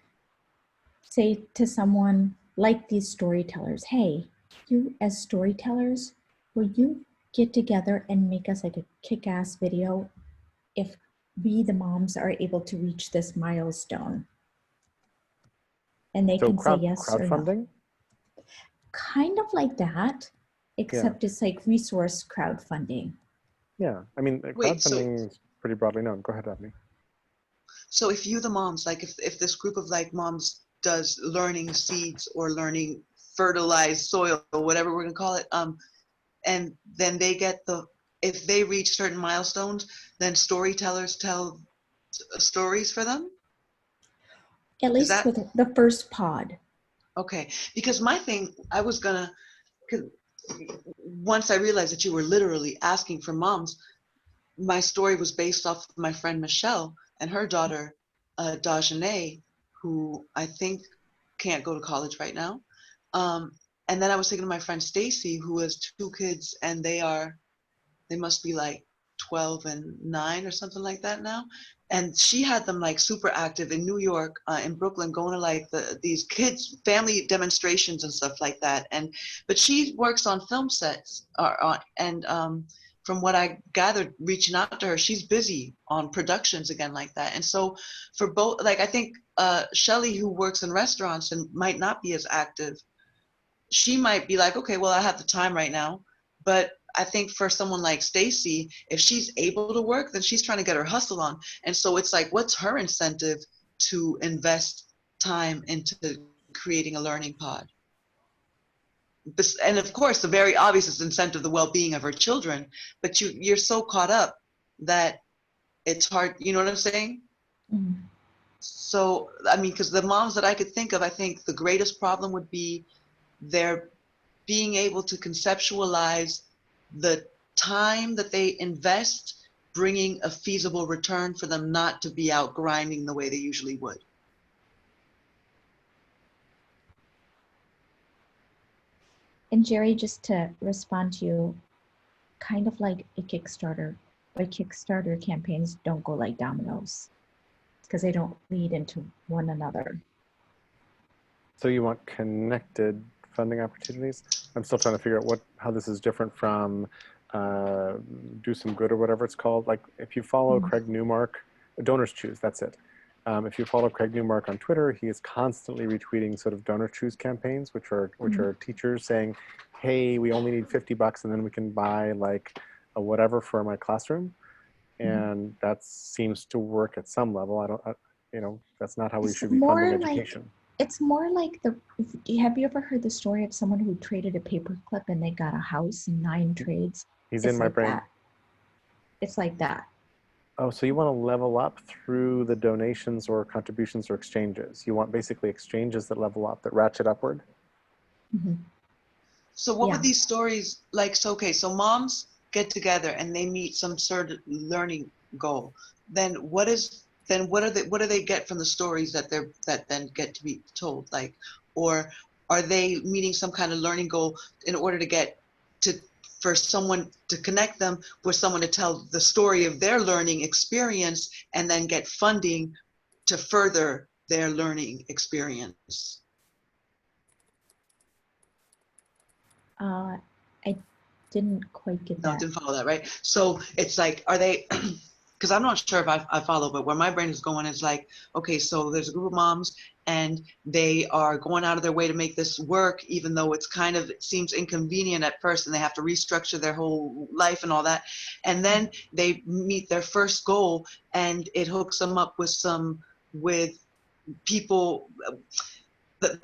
say to someone like these storytellers, hey, you as storytellers, will you get together and make us like a kick-ass video if we, the moms, are able to reach this milestone? And they So can say yes or no. crowdfunding? Kind of like that, except it's like resource crowdfunding. Yeah, I mean, Wait, crowdfunding is pretty broadly known. Go ahead, Daphne. So if you, the moms, like if this group of like moms does learning seeds or learning fertilized soil or whatever we're gonna call it, and then they get if they reach certain milestones, then storytellers tell stories for them? At least with the first pod. Okay, because my thing, I was gonna, because once I realized that you were literally asking for moms, my story was based off of my friend Michelle and her daughter, Daphne, who I think can't go to college right now. And then I was thinking of my friend Stacy, who has 2 kids, and they must be like 12 and 9 or something like that now. and she had them like super active in New York, in Brooklyn, going to like these kids family demonstrations and stuff like that. And but she works on film sets, and from what I gathered reaching out to her, she's busy on productions again like that. And so for both, like I think Shelley, who works in restaurants and might not be as active, she might be like, okay, well, I have the time right now. But I think for someone like Stacy, if she's able to work, then she's trying to get her hustle on. And so it's like, what's her incentive to invest time into creating a learning pod? And of course, the very obvious incentive, the well-being of her children, but you're so caught up that it's hard, you know what I'm saying? Mm. So, I mean, because the moms that I could think of, I think the greatest problem would be their being able to conceptualize the time that they invest bringing a feasible return for them not to be out grinding the way they usually would. And Jerry, just to respond to you, kind of like a Kickstarter, but Kickstarter campaigns don't go like dominoes because they don't lead into one another. So you want connected funding opportunities? I'm still trying to figure out how this is different from Do Some Good or whatever it's called. Like if you follow Craig Newmark, Donors Choose, that's it. If you follow Craig Newmark on Twitter, he is constantly retweeting sort of Donor Choose campaigns, which are teachers saying, hey, we only need $50 and then we can buy like a whatever for my classroom. And that seems to work at some level. That's not how we should be funding education. It's more like have you ever heard the story of someone who traded a paperclip and they got a house in 9 trades? He's in my brain. That. It's like that. Oh, so you want to level up through the donations or contributions or exchanges. You want basically exchanges that level up, that ratchet upward? Mm-hmm. So what would these stories like? So, okay, so moms get together and they meet some sort of learning goal. Then what do they get from the stories that then get to be told? Like, or are they meeting some kind of learning goal in order to get for someone to connect them with someone to tell the story of their learning experience and then get funding to further their learning experience? I didn't quite get that. No, didn't follow that, right? So it's like, are they, because I'm not sure if I follow, but where my brain is going is like, okay, so there's a group of moms and they are going out of their way to make this work, even though it seems inconvenient at first and they have to restructure their whole life and all that. And then they meet their first goal and it hooks them up with people.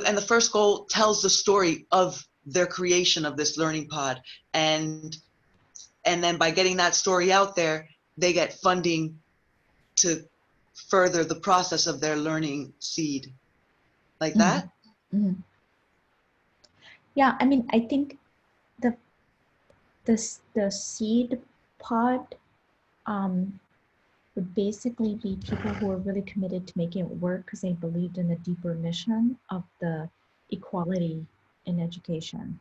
And the first goal tells the story of their creation of this learning pod. And then by getting that story out there, they get funding to further the process of their learning seed. Like that? Mm-hmm. Yeah, I mean, I think the seed pod would basically be people who are really committed to making it work because they believed in the deeper mission of the equality in education,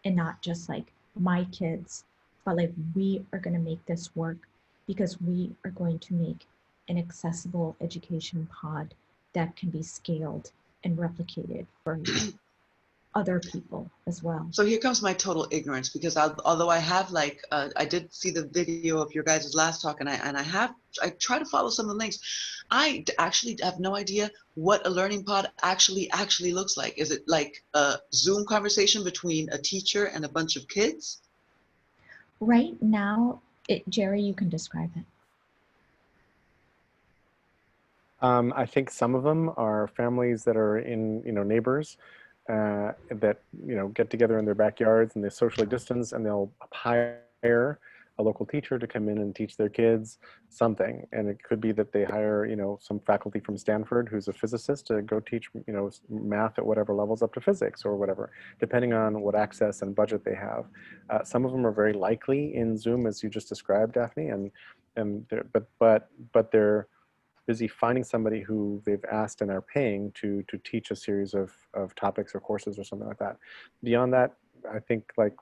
and not just like my kids, but like we are going to make this work because we are going to make an accessible education pod that can be scaled and replicated for other people as well. So here comes my total ignorance, because although I have like, I did see the video of your guys' last talk, and I try to follow some of the links. I actually have no idea what a learning pod actually looks like. Is it like a Zoom conversation between a teacher and a bunch of kids? Right now, Jerry, you can describe it. I think some of them are families that are in, neighbors that, get together in their backyards and they socially distance, and they'll hire a local teacher to come in and teach their kids something. And it could be that they hire, some faculty from Stanford who's a physicist to go teach, math at whatever levels up to physics or whatever, depending on what access and budget they have. Some of them are very likely in Zoom, as you just described, Daphne, but they're busy finding somebody who they've asked and are paying to teach a series of topics or courses or something like that. Beyond that, I think like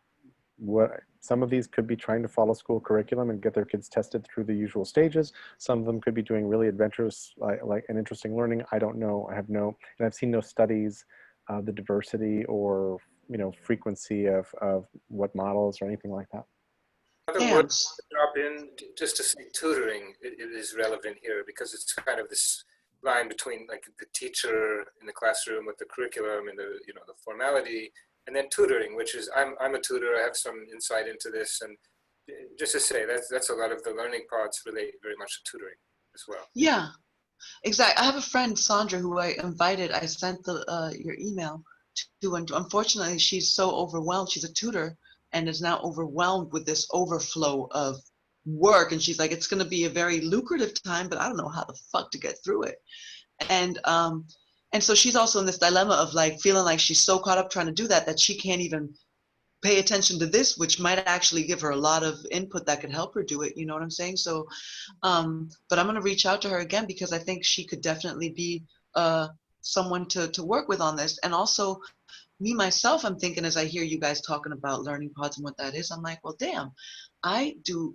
some of these could be trying to follow school curriculum and get their kids tested through the usual stages. Some of them could be doing really adventurous, like and interesting learning. I don't know. And I've seen no studies of the diversity or frequency of what models or anything like that. Another word to drop in, just to say tutoring, it is relevant here because it's kind of this line between like the teacher in the classroom with the curriculum and the the formality, and then tutoring, which is I'm a tutor. I have some insight into this, and just to say that's a lot of the learning pods relate very much to tutoring as well. Yeah, exactly. I have a friend, Sandra, who I invited. I sent your email to, and unfortunately, she's so overwhelmed. She's a tutor and is now overwhelmed with this overflow of work. And she's like, it's going to be a very lucrative time, but I don't know how the fuck to get through it. And so she's also in this dilemma of like feeling like she's so caught up trying to do that she can't even pay attention to this, which might actually give her a lot of input that could help her do it. You know what I'm saying? So, but I'm going to reach out to her again because I think she could definitely be someone to work with on this. And also me, myself, I'm thinking as I hear you guys talking about learning pods and what that is, I'm like, well, damn, I do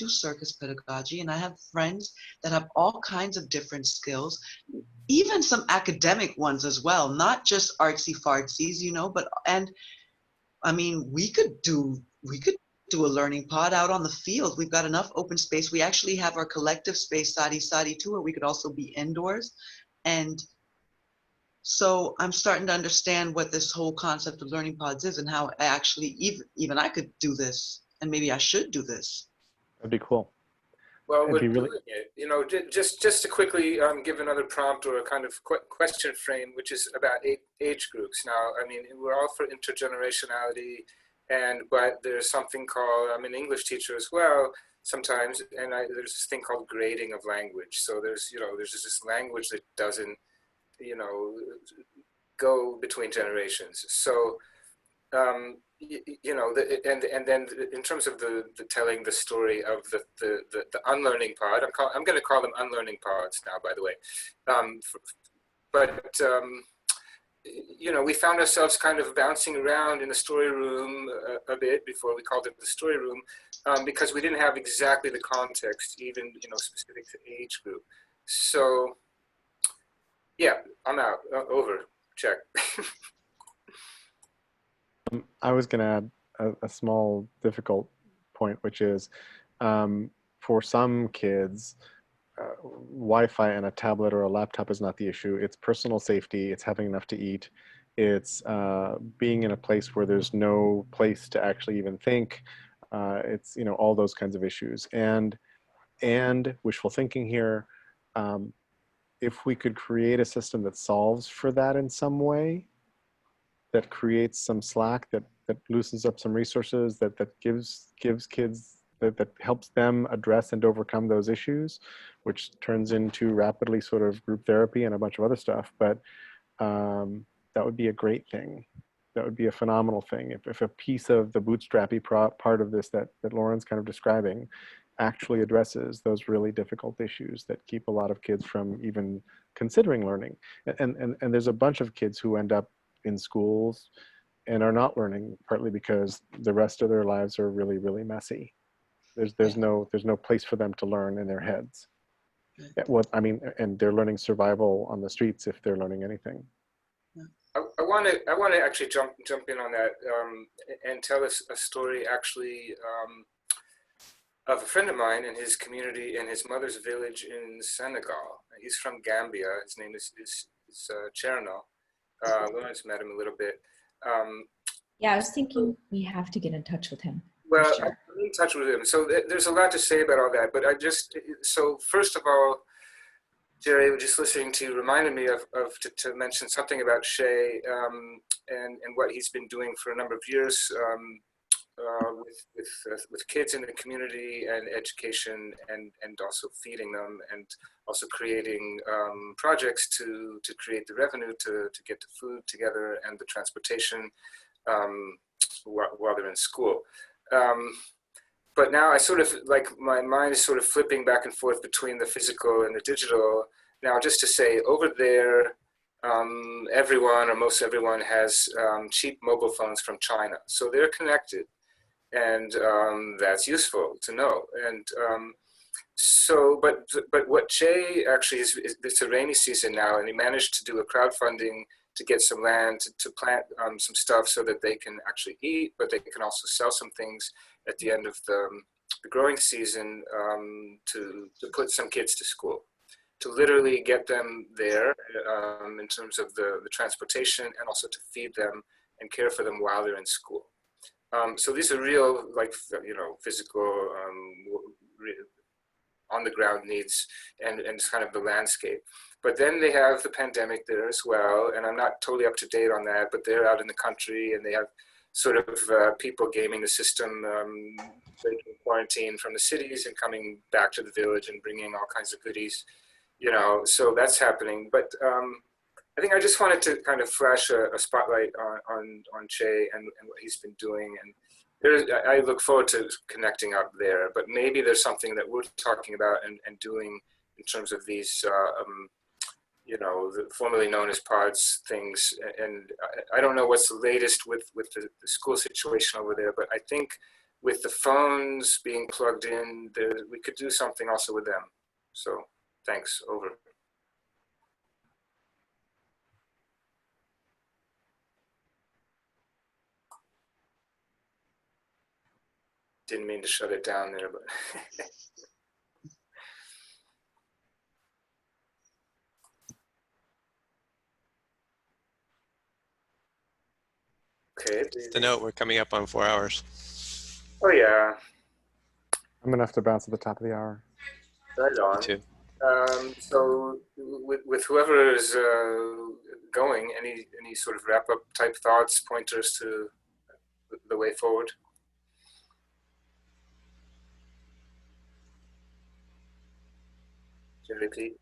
circus pedagogy, and I have friends that have all kinds of different skills, even some academic ones as well, not just artsy fartsies, but, and I mean, we could do a learning pod out on the field. We've got enough open space. We actually have our collective space, Sadi Sadi too, where we could also be indoors. And so I'm starting to understand what this whole concept of learning pods is and how I actually, even I could do this, and maybe I should do this. That'd be cool. Well, we're doing it. Just to quickly give another prompt or a kind of question frame, which is about age groups. Now, I mean, we're all for intergenerationality, but there's something called, I'm an English teacher as well sometimes, and there's this thing called grading of language. So there's this language that doesn't, go between generations. So, and then in terms of the telling the story of the unlearning pod, I'm going to call them unlearning pods now, by the way. We found ourselves kind of bouncing around in the story room a bit before we called it the story room, because we didn't have exactly the context, even specific to age group. So, yeah, I'm out. Over. Check. I was going to add a small difficult point, which is for some kids, Wi-Fi and a tablet or a laptop is not the issue. It's personal safety. It's having enough to eat. It's being in a place where there's no place to actually even think. It's, all those kinds of issues. And wishful thinking here, if we could create a system that solves for that in some way, that creates some slack, that loosens up some resources, that gives kids, that helps them address and overcome those issues, which turns into rapidly sort of group therapy and a bunch of other stuff. But that would be a great thing. That would be a phenomenal thing. If a piece of the bootstrappy part of this that Lauren's kind of describing actually addresses those really difficult issues that keep a lot of kids from even considering learning. And there's a bunch of kids who end up in schools and are not learning, partly because the rest of their lives are really, really messy. There's no place for them to learn in their heads. And they're learning survival on the streets if they're learning anything. I want to actually jump in on that and tell us a story actually of a friend of mine in his community in his mother's village in Senegal. He's from Gambia. His name is Cherno. Lawrence met him a little bit. Yeah, I was thinking we have to get in touch with him. Well, Sure. I'm in touch with him. So there's a lot to say about all that. But so first of all, Jerry, just listening to you reminded me to mention something about Shay and what he's been doing for a number of years with kids in the community and education and also feeding them and also creating projects to create the revenue to get the food together and the transportation while they're in school. But now I sort of, like, my mind is sort of flipping back and forth between the physical and the digital. Now, just to say, over there, everyone or most everyone has cheap mobile phones from China. So they're connected. And that's useful to know. And so, but what Jay actually is, it's a rainy season now, and he managed to do a crowdfunding to get some land to plant some stuff so that they can actually eat, but they can also sell some things at the end of the growing season to put some kids to school, to literally get them there in terms of the transportation, and also to feed them and care for them while they're in school. So these are real, like, you know, physical, on the ground needs, and it's kind of the landscape. But then they have the pandemic there as well, and I'm not totally up to date on that, but they're out in the country and they have sort of people gaming the system, breaking quarantine from the cities and coming back to the village and bringing all kinds of goodies, you know, so that's happening. But I think I just wanted to kind of flash a spotlight on Che and what he's been doing. And I look forward to connecting up there, but maybe there's something that we're talking about and doing in terms of these, you know, the formerly known as pods things. And I don't know what's the latest with the school situation over there, but I think with the phones being plugged in, we could do something also with them. So thanks, over. Didn't mean to shut it down there, but. Okay. Just a note, we're coming up on 4 hours. Oh yeah. I'm gonna have to bounce at the top of the hour. Right on. Me too. So with whoever is going, any sort of wrap up type thoughts, pointers to the way forward? Repeat.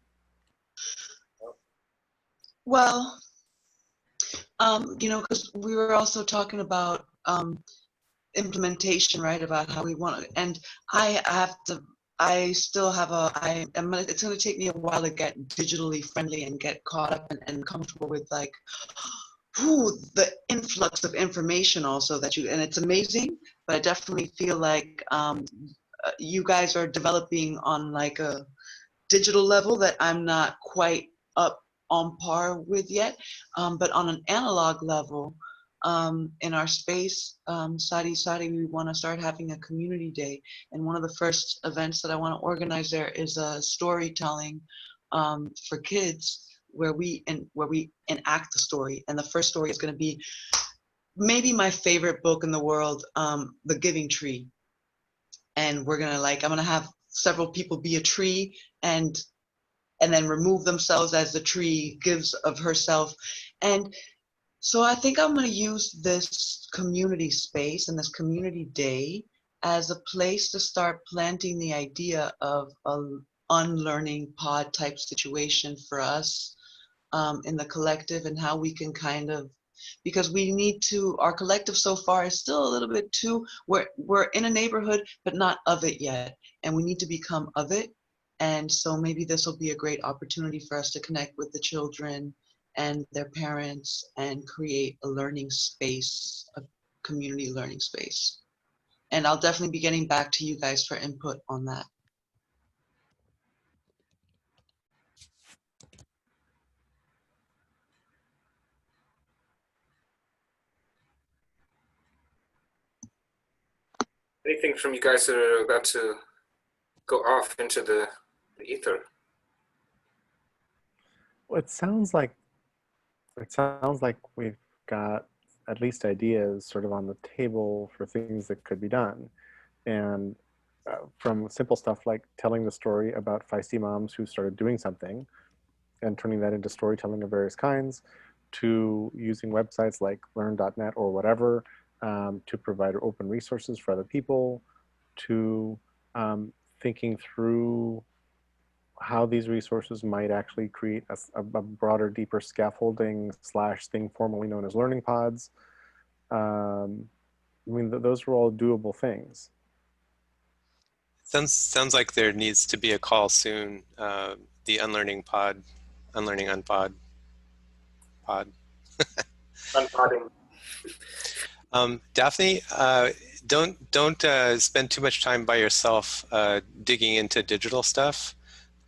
Well, you know, because we were also talking about implementation, right? About how we want to, and it's going to take me a while to get digitally friendly and get caught up and comfortable with, like, the influx of information also that and it's amazing, but I definitely feel like you guys are developing on like a digital level that I'm not quite up on par with yet, but on an analog level, in our space, Sadi, we want to start having a community day, and one of the first events that I want to organize there is a storytelling for kids, where we enact the story, and the first story is going to be maybe my favorite book in the world, The Giving Tree, and we're gonna, like, I'm gonna have several people be a tree and then remove themselves as the tree gives of herself. And so I think I'm going to use this community space and this community day as a place to start planting the idea of an unlearning pod type situation for us in the collective, and how we can kind of, because we need to, our collective so far is still a little bit too, we're in a neighborhood, but not of it yet. And we need to become of it. And so maybe this will be a great opportunity for us to connect with the children and their parents and create a learning space, a community learning space. And I'll definitely be getting back to you guys for input on that. Anything from you guys that are about to go off into the ether? Well, it sounds like we've got at least ideas sort of on the table for things that could be done. And from simple stuff like telling the story about feisty moms who started doing something and turning that into storytelling of various kinds, to using websites like learn.net or whatever to provide open resources for other people, to thinking through how these resources might actually create a broader, deeper scaffolding / thing formerly known as learning pods. I mean, those are all doable things. Sounds like there needs to be a call soon. The unlearning pod, unlearning unpod, pod. Unpodding. Daphne, don't spend too much time by yourself digging into digital stuff.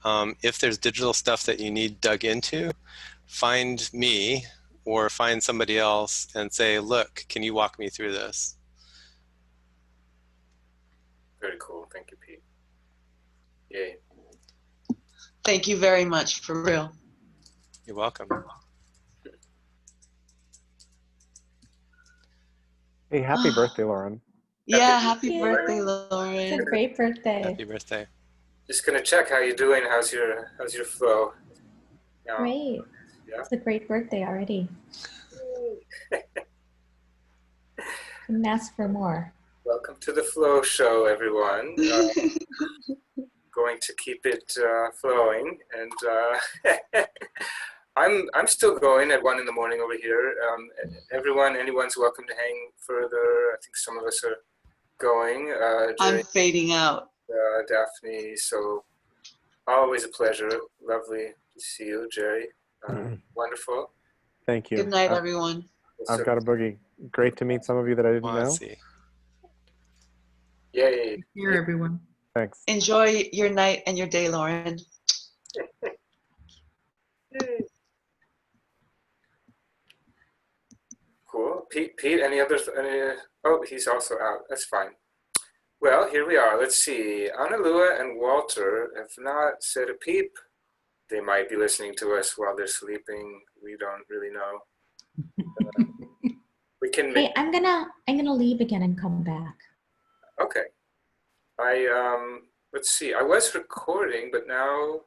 If there's digital stuff that you need dug into, find me or find somebody else and say, look, can you walk me through this? Very cool. Thank you, Pete. Yay. Thank you very much, for real. You're welcome. Hey, happy birthday, Lauren. Yeah, happy Yay. birthday, It's a Lauren. great birthday. Happy birthday. Just gonna check how you're doing. How's your flow? Yeah. Great. Yeah. It's a great birthday already. Couldn't ask for more. Welcome to the Flow Show, everyone. Going to keep it flowing, and I'm still going at 1 in the morning over here. Anyone's welcome to hang further. I think some of us are going. I'm fading out. Daphne, so always a pleasure. Lovely to see you, Jerry. Wonderful. Thank you. Good night, everyone. I've got a boogie. Great to meet some of you that I didn't know. Yay. Take care, everyone. Thanks. Enjoy your night and your day, Lauren. Cool. Pete, any oh, he's also out. That's fine. Well, here we are. Let's see. Annalua and Walter have not said a peep. They might be listening to us while they're sleeping. We don't really know. We can Hey, I'm gonna leave again and come back. Okay. Let's see. I was recording, but now